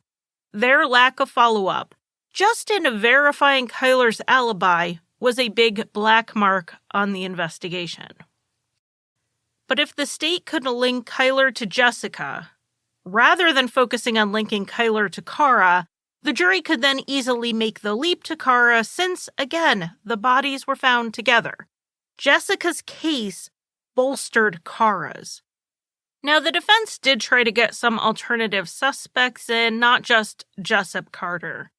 Their lack of follow-up, just in verifying Kyler's alibi, was a big black mark on the investigation. But if the state could link Kyler to Jessica, rather than focusing on linking Kyler to Kara, the jury could then easily make the leap to Kara since, again, the bodies were found together. Jessica's case bolstered Kara's. Now, the defense did try to get some alternative suspects in, not just Jessup Carter.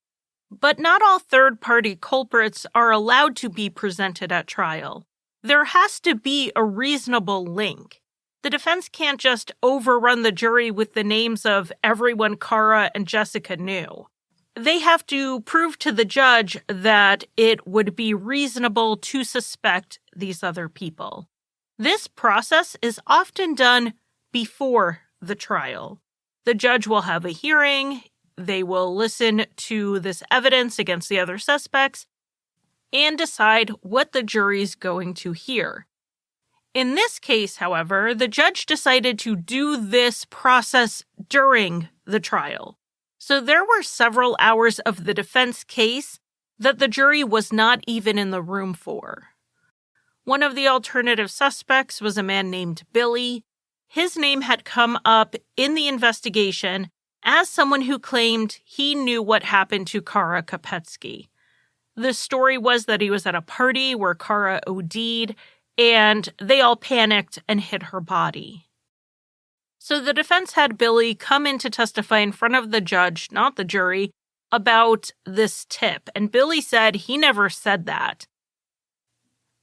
But not all third-party culprits are allowed to be presented at trial. There has to be a reasonable link. The defense can't just overrun the jury with the names of everyone Kara and Jessica knew. They have to prove to the judge that it would be reasonable to suspect these other people. This process is often done before the trial. The judge will have a hearing. They will listen to this evidence against the other suspects and decide what the jury's going to hear. In this case, however, the judge decided to do this process during the trial. So there were several hours of the defense case that the jury was not even in the room for. One of the alternative suspects was a man named Billy. His name had come up in the investigation as someone who claimed he knew what happened to Kara Kopetsky. The story was that he was at a party where Kara OD'd, and they all panicked and hid her body. So the defense had Billy come in to testify in front of the judge, not the jury, about this tip, and Billy said he never said that.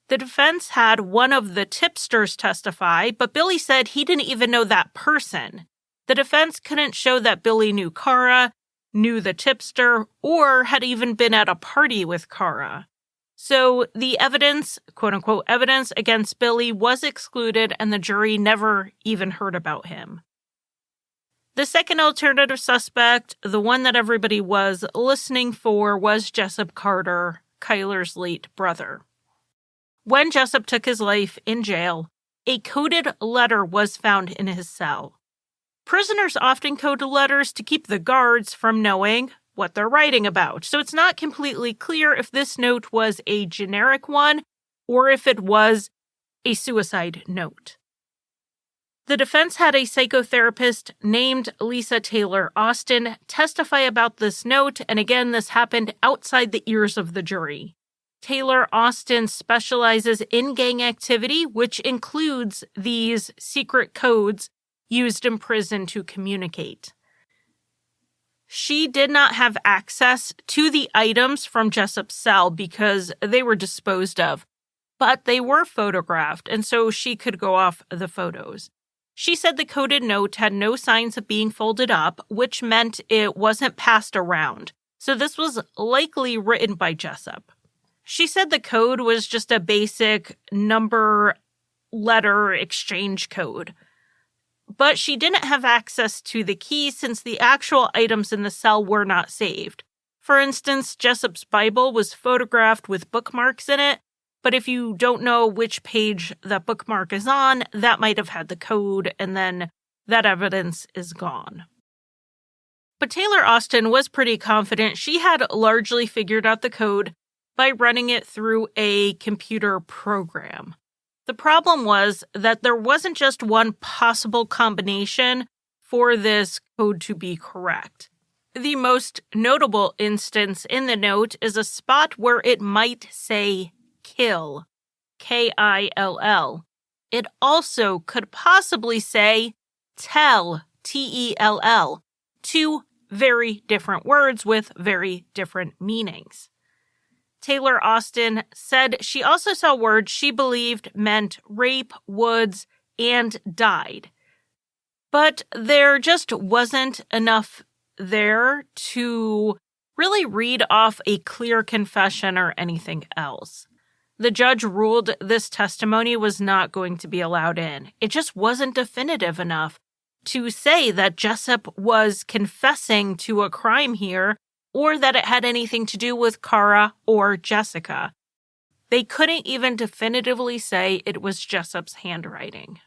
The defense had one of the tipsters testify, but Billy said he didn't even know that person. The defense couldn't show that Billy knew Kara, knew the tipster, or had even been at a party with Kara. So the evidence, quote-unquote evidence, against Billy was excluded, and the jury never even heard about him. The second alternative suspect, the one that everybody was listening for, was Jessup Carter, Kyler's late brother. When Jessup took his life in jail, a coded letter was found in his cell. Prisoners often code letters to keep the guards from knowing what they're writing about, so it's not completely clear if this note was a generic one or if it was a suicide note. The defense had a psychotherapist named Lisa Taylor Austin testify about this note, and again, this happened outside the ears of the jury. Taylor Austin specializes in gang activity, which includes these secret codes used in prison to communicate. She did not have access to the items from Jessup's cell because they were disposed of, but they were photographed, and so she could go off the photos. She said the coded note had no signs of being folded up, which meant it wasn't passed around. So this was likely written by Jessup. She said the code was just a basic number-letter exchange code. But she didn't have access to the keys since the actual items in the cell were not saved. For instance, Jessup's Bible was photographed with bookmarks in it, but if you don't know which page that bookmark is on, that might have had the code, and then that evidence is gone. But Taylor Austin was pretty confident she had largely figured out the code by running it through a computer program. The problem was that there wasn't just one possible combination for this code to be correct. The most notable instance in the note is a spot where it might say kill, K-I-L-L. It also could possibly say tell, T-E-L-L, two very different words with very different meanings. Taylor Austin said she also saw words she believed meant rape, woods, and died. But there just wasn't enough there to really read off a clear confession or anything else. The judge ruled this testimony was not going to be allowed in. It just wasn't definitive enough to say that Jessup was confessing to a crime here or that it had anything to do with Kara or Jessica. They couldn't even definitively say it was Jessup's handwriting.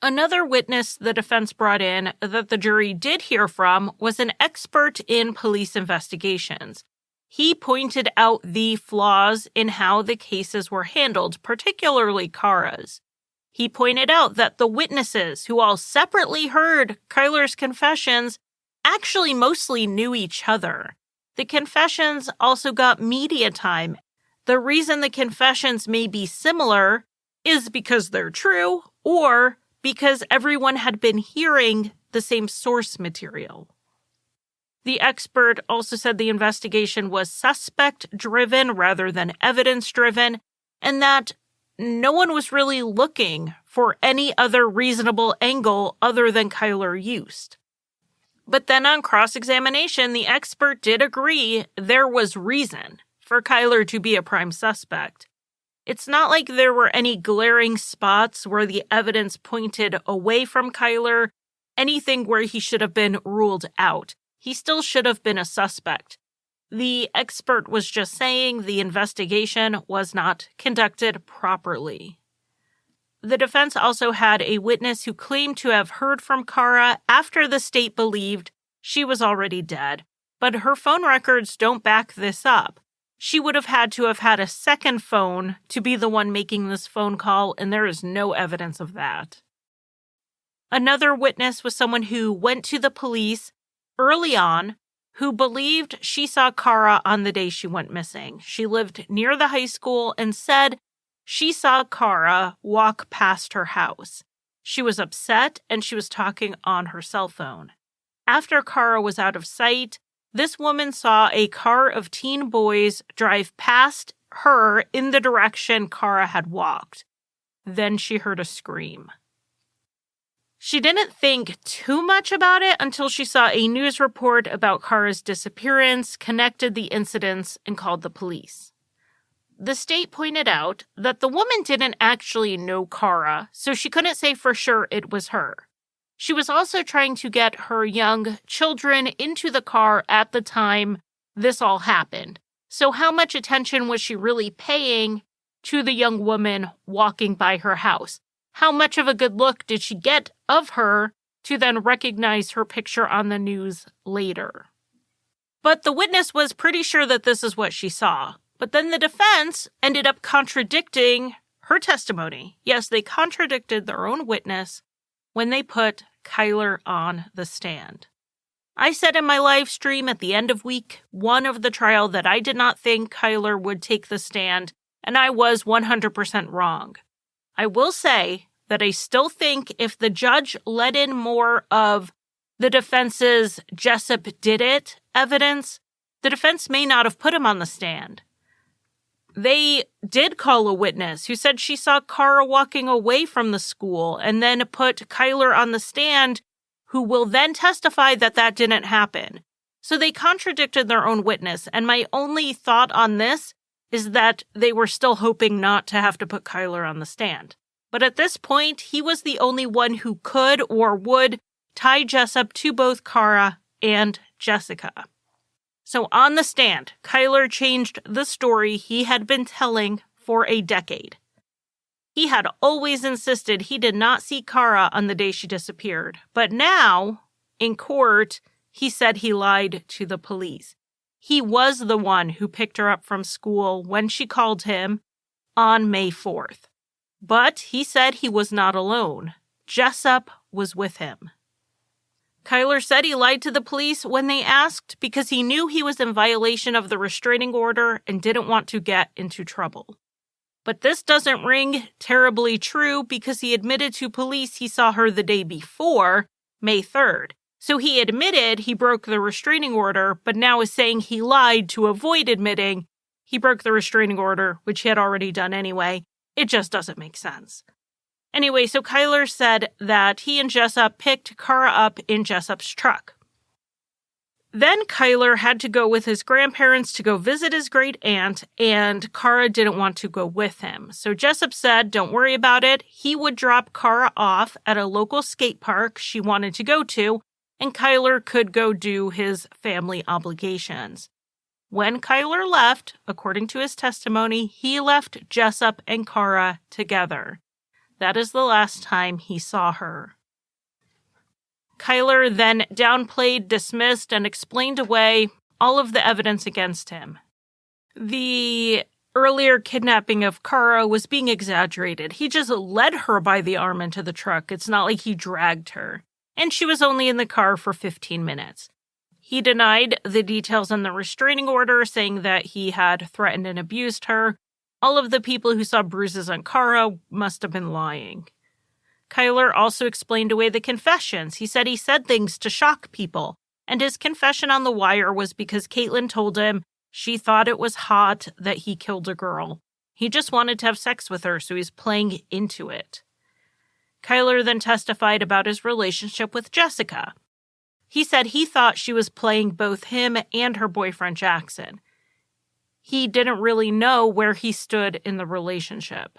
Another witness the defense brought in that the jury did hear from was an expert in police investigations. He pointed out the flaws in how the cases were handled, particularly Kara's. He pointed out that the witnesses, who all separately heard Kyler's confessions, actually mostly knew each other. The confessions also got media time. The reason the confessions may be similar is because they're true or because everyone had been hearing the same source material. The expert also said the investigation was suspect-driven rather than evidence-driven, and that no one was really looking for any other reasonable angle other than Kyler used. But then on cross-examination, the expert did agree there was reason for Kyler to be a prime suspect. It's not like there were any glaring spots where the evidence pointed away from Kyler, anything where he should have been ruled out. He still should have been a suspect. The expert was just saying the investigation was not conducted properly. The defense also had a witness who claimed to have heard from Kara after the state believed she was already dead, but her phone records don't back this up. she would have had a second phone to be the one making this phone call, and there is no evidence of that. Another witness was someone who went to the police early on who believed she saw Kara on the day she went missing. She lived near the high school and said she saw Kara walk past her house. She was upset and she was talking on her cell phone. After Kara was out of sight, this woman saw a car of teen boys drive past her in the direction Kara had walked. Then she heard a scream. She didn't think too much about it until she saw a news report about Kara's disappearance, connected the incidents, and called the police. The state pointed out that the woman didn't actually know Kara, so she couldn't say for sure it was her. She was also trying to get her young children into the car at the time this all happened. So how much attention was she really paying to the young woman walking by her house? How much of a good look did she get of her to then recognize her picture on the news later? But the witness was pretty sure that this is what she saw. But then the defense ended up contradicting her testimony. Yes, they contradicted their own witness when they put Kyler on the stand. I said in my live stream at the end of week 1 of the trial that I did not think Kyler would take the stand, and I was 100% wrong. I will say that I still think if the judge let in more of the defense's Jessup did it evidence, the defense may not have put him on the stand. They did call a witness who said she saw Kara walking away from the school and then put Kyler on the stand, who will then testify that that didn't happen. So they contradicted their own witness, and my only thought on this is that they were still hoping not to have to put Kyler on the stand. But at this point, he was the only one who could or would tie Jessup to both Kara and Jessica. So on the stand, Kyler changed the story he had been telling for a decade. He had always insisted he did not see Kara on the day she disappeared. But now, in court, he said he lied to the police. He was the one who picked her up from school when she called him on May 4th. But he said he was not alone. Jessup was with him. Kyler said he lied to the police when they asked because he knew he was in violation of the restraining order and didn't want to get into trouble. But this doesn't ring terribly true because he admitted to police he saw her the day before, May 3rd. So he admitted he broke the restraining order, but now is saying he lied to avoid admitting he broke the restraining order, which he had already done anyway. It just doesn't make sense. Anyway, so Kyler said that he and Jessup picked Kara up in Jessup's truck. Then Kyler had to go with his grandparents to go visit his great aunt, and Kara didn't want to go with him. So Jessup said, don't worry about it. He would drop Kara off at a local skate park she wanted to go to, and Kyler could go do his family obligations. When Kyler left, according to his testimony, he left Jessup and Kara together. That is the last time he saw her. Kyler then downplayed, dismissed, and explained away all of the evidence against him. The earlier kidnapping of Kara was being exaggerated. He just led her by the arm into the truck. It's not like he dragged her. And she was only in the car for 15 minutes. He denied the details on the restraining order, saying that he had threatened and abused her. All of the people who saw bruises on Kara must have been lying. Kyler also explained away the confessions. He said he said things to shock people, and his confession on the wire was because Caitlin told him she thought it was hot that he killed a girl. He just wanted to have sex with her, so he's playing into it. Kyler then testified about his relationship with Jessica. He said he thought she was playing both him and her boyfriend Jackson. He didn't really know where he stood in the relationship.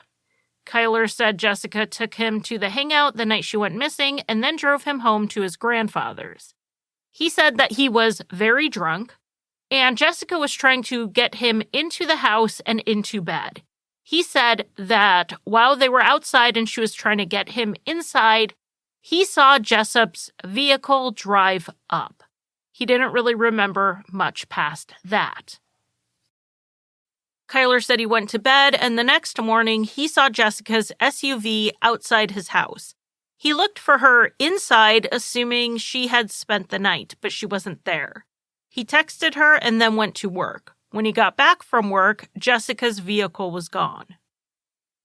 Kyler said Jessica took him to the hangout the night she went missing and then drove him home to his grandfather's. He said that he was very drunk, and Jessica was trying to get him into the house and into bed. He said that while they were outside and she was trying to get him inside, he saw Jessup's vehicle drive up. He didn't really remember much past that. Kyler said he went to bed, and the next morning he saw Jessica's SUV outside his house. He looked for her inside, assuming she had spent the night, but she wasn't there. He texted her and then went to work. When he got back from work, Jessica's vehicle was gone.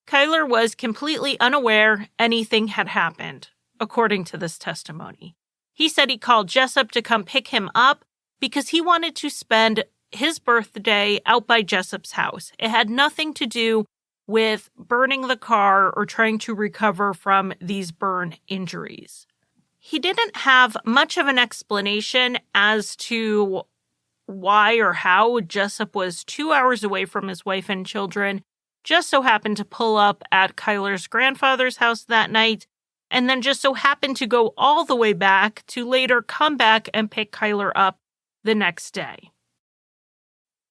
Kyler was completely unaware anything had happened, according to this testimony. He said he called Jessup to come pick him up because he wanted to spend his birthday out by Jessup's house. It had nothing to do with burning the car or trying to recover from these burn injuries. He didn't have much of an explanation as to why or how Jessup was 2 hours away from his wife and children, just so happened to pull up at Kyler's grandfather's house that night, and then just so happened to go all the way back to later come back and pick Kyler up the next day.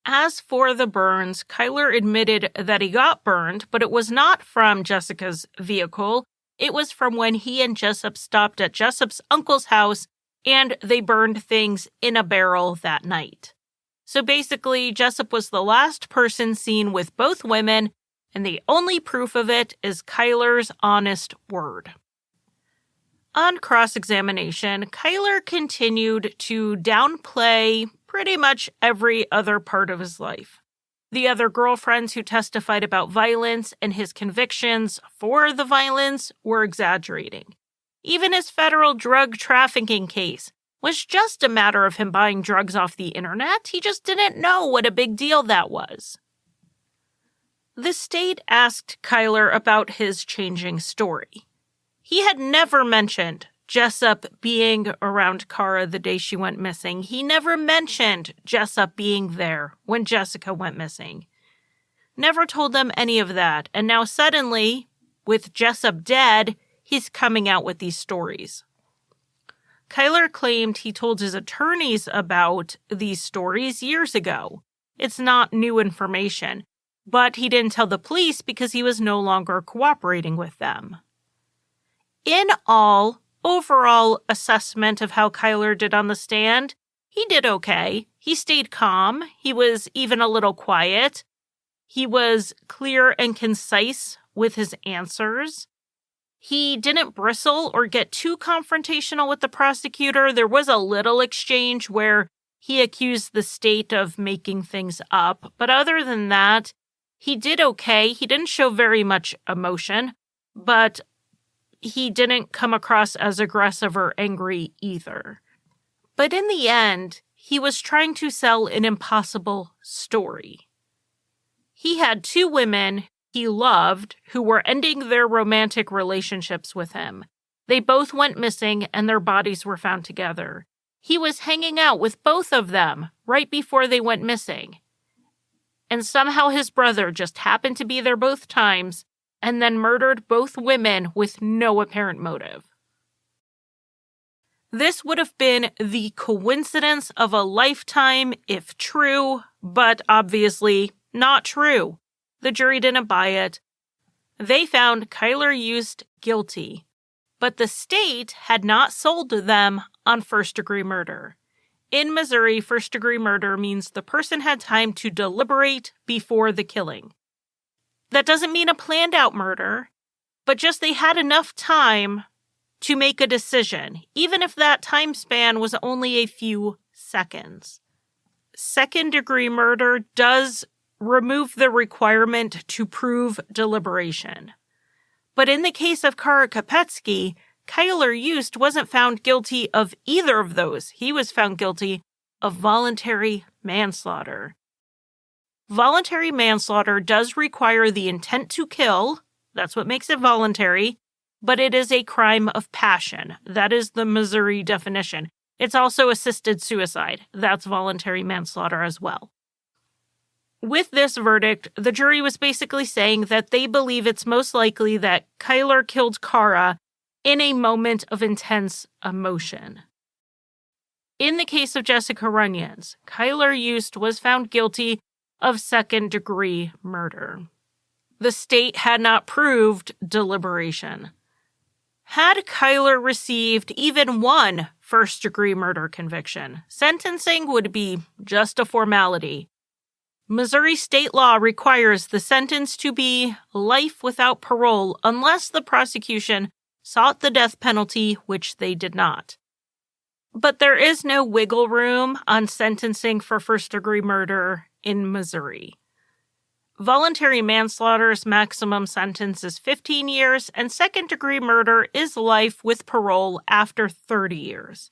As for the burns, Kyler admitted that he got burned, but it was not from Jessica's vehicle. It was from when he and Jessup stopped at Jessup's uncle's house and they burned things in a barrel that night. So basically, Jessup was the last person seen with both women, and the only proof of it is Kyler's honest word. On cross-examination, Kyler continued to downplay pretty much every other part of his life. The other girlfriends who testified about violence and his convictions for the violence were exaggerating. Even his federal drug trafficking case was just a matter of him buying drugs off the internet. He just didn't know what a big deal that was. The state asked Kyler about his changing story. He had never mentioned Jessup being around Kara the day she went missing. He never mentioned Jessup being there when Jessica went missing. Never told them any of that. And now suddenly, with Jessup dead, he's coming out with these stories. Kyler claimed he told his attorneys about these stories years ago. It's not new information, but he didn't tell the police because he was no longer cooperating with them. In all, overall assessment of how Kyler did on the stand, he did okay. He stayed calm. He was even a little quiet. He was clear and concise with his answers. He didn't bristle or get too confrontational with the prosecutor. There was a little exchange where he accused the state of making things up. But other than that, he did okay. He didn't show very much emotion, but he didn't come across as aggressive or angry either. But in the end, he was trying to sell an impossible story. He had two women he loved who were ending their romantic relationships with him. They both went missing and their bodies were found together. He was hanging out with both of them right before they went missing. And somehow his brother just happened to be there both times and then murdered both women with no apparent motive. This would have been the coincidence of a lifetime if true, but obviously not true. The jury didn't buy it. They found Kyler Yost guilty, but the state had not sold them on first-degree murder. In Missouri, first-degree murder means the person had time to deliberate before the killing. That doesn't mean a planned-out murder, but just they had enough time to make a decision, even if that time span was only a few seconds. Second-degree murder does remove the requirement to prove deliberation. But in the case of Kara Kopetsky, Kyler Yost wasn't found guilty of either of those. He was found guilty of voluntary manslaughter. Voluntary manslaughter does require the intent to kill. That's what makes it voluntary. But it is a crime of passion. That is the Missouri definition. It's also assisted suicide. That's voluntary manslaughter as well. With this verdict, the jury was basically saying that they believe it's most likely that Kyler killed Kara in a moment of intense emotion. In the case of Jessica Runions, Kyler Yost was found guilty of second-degree murder. The state had not proved deliberation. Had Kyler received even one first-degree murder conviction, sentencing would be just a formality. Missouri state law requires the sentence to be life without parole unless the prosecution sought the death penalty, which they did not. But there is no wiggle room on sentencing for first-degree murder in Missouri. Voluntary manslaughter's maximum sentence is 15 years, and second-degree murder is life with parole after 30 years.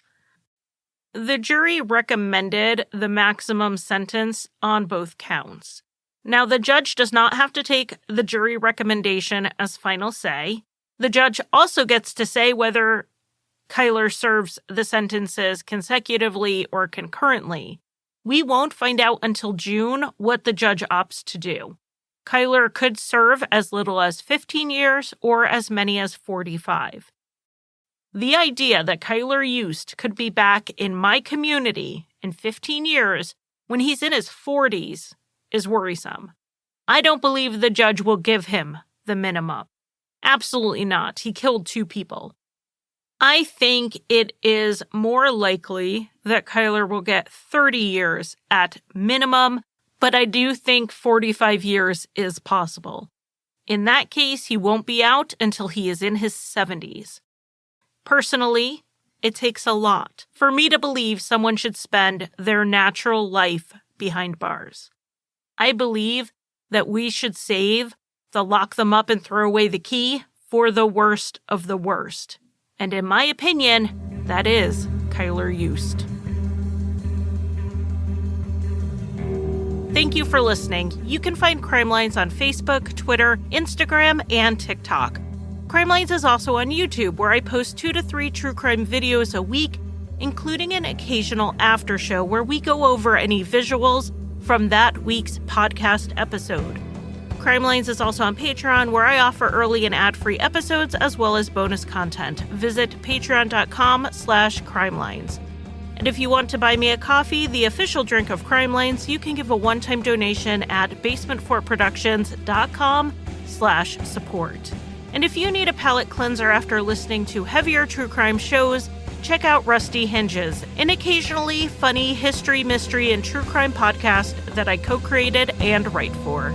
The jury recommended the maximum sentence on both counts. Now, the judge does not have to take the jury recommendation as final say. The judge also gets to say whether Kyler serves the sentences consecutively or concurrently. We won't find out until June what the judge opts to do. Kyler could serve as little as 15 years or as many as 45. The idea that Kyler Yost could be back in my community in 15 years when he's in his 40s is worrisome. I don't believe the judge will give him the minimum. Absolutely not. He killed 2 people. I think it is more likely that Kyler will get 30 years at minimum, but I do think 45 years is possible. In that case, he won't be out until he is in his 70s. Personally, it takes a lot for me to believe someone should spend their natural life behind bars. I believe that we should save the lock them up and throw away the key for the worst of the worst. And in my opinion, that is Kyler Yost. Thank you for listening. You can find Crime Lines on Facebook, Twitter, Instagram, and TikTok. Crime Lines is also on YouTube, where I post 2 to 3 true crime videos a week, including an occasional after show where we go over any visuals from that week's podcast episode. Crime Lines is also on Patreon, where I offer early and ad-free episodes as well as bonus content. Visit patreon.com/crimelines. And if you want to buy me a coffee, the official drink of Crime Lines, you can give a one-time donation at basementfortproductions.com/support. And if you need a palate cleanser after listening to heavier true crime shows, check out Rusty Hinges, an occasionally funny history, mystery, and true crime podcast that I co-created and write for.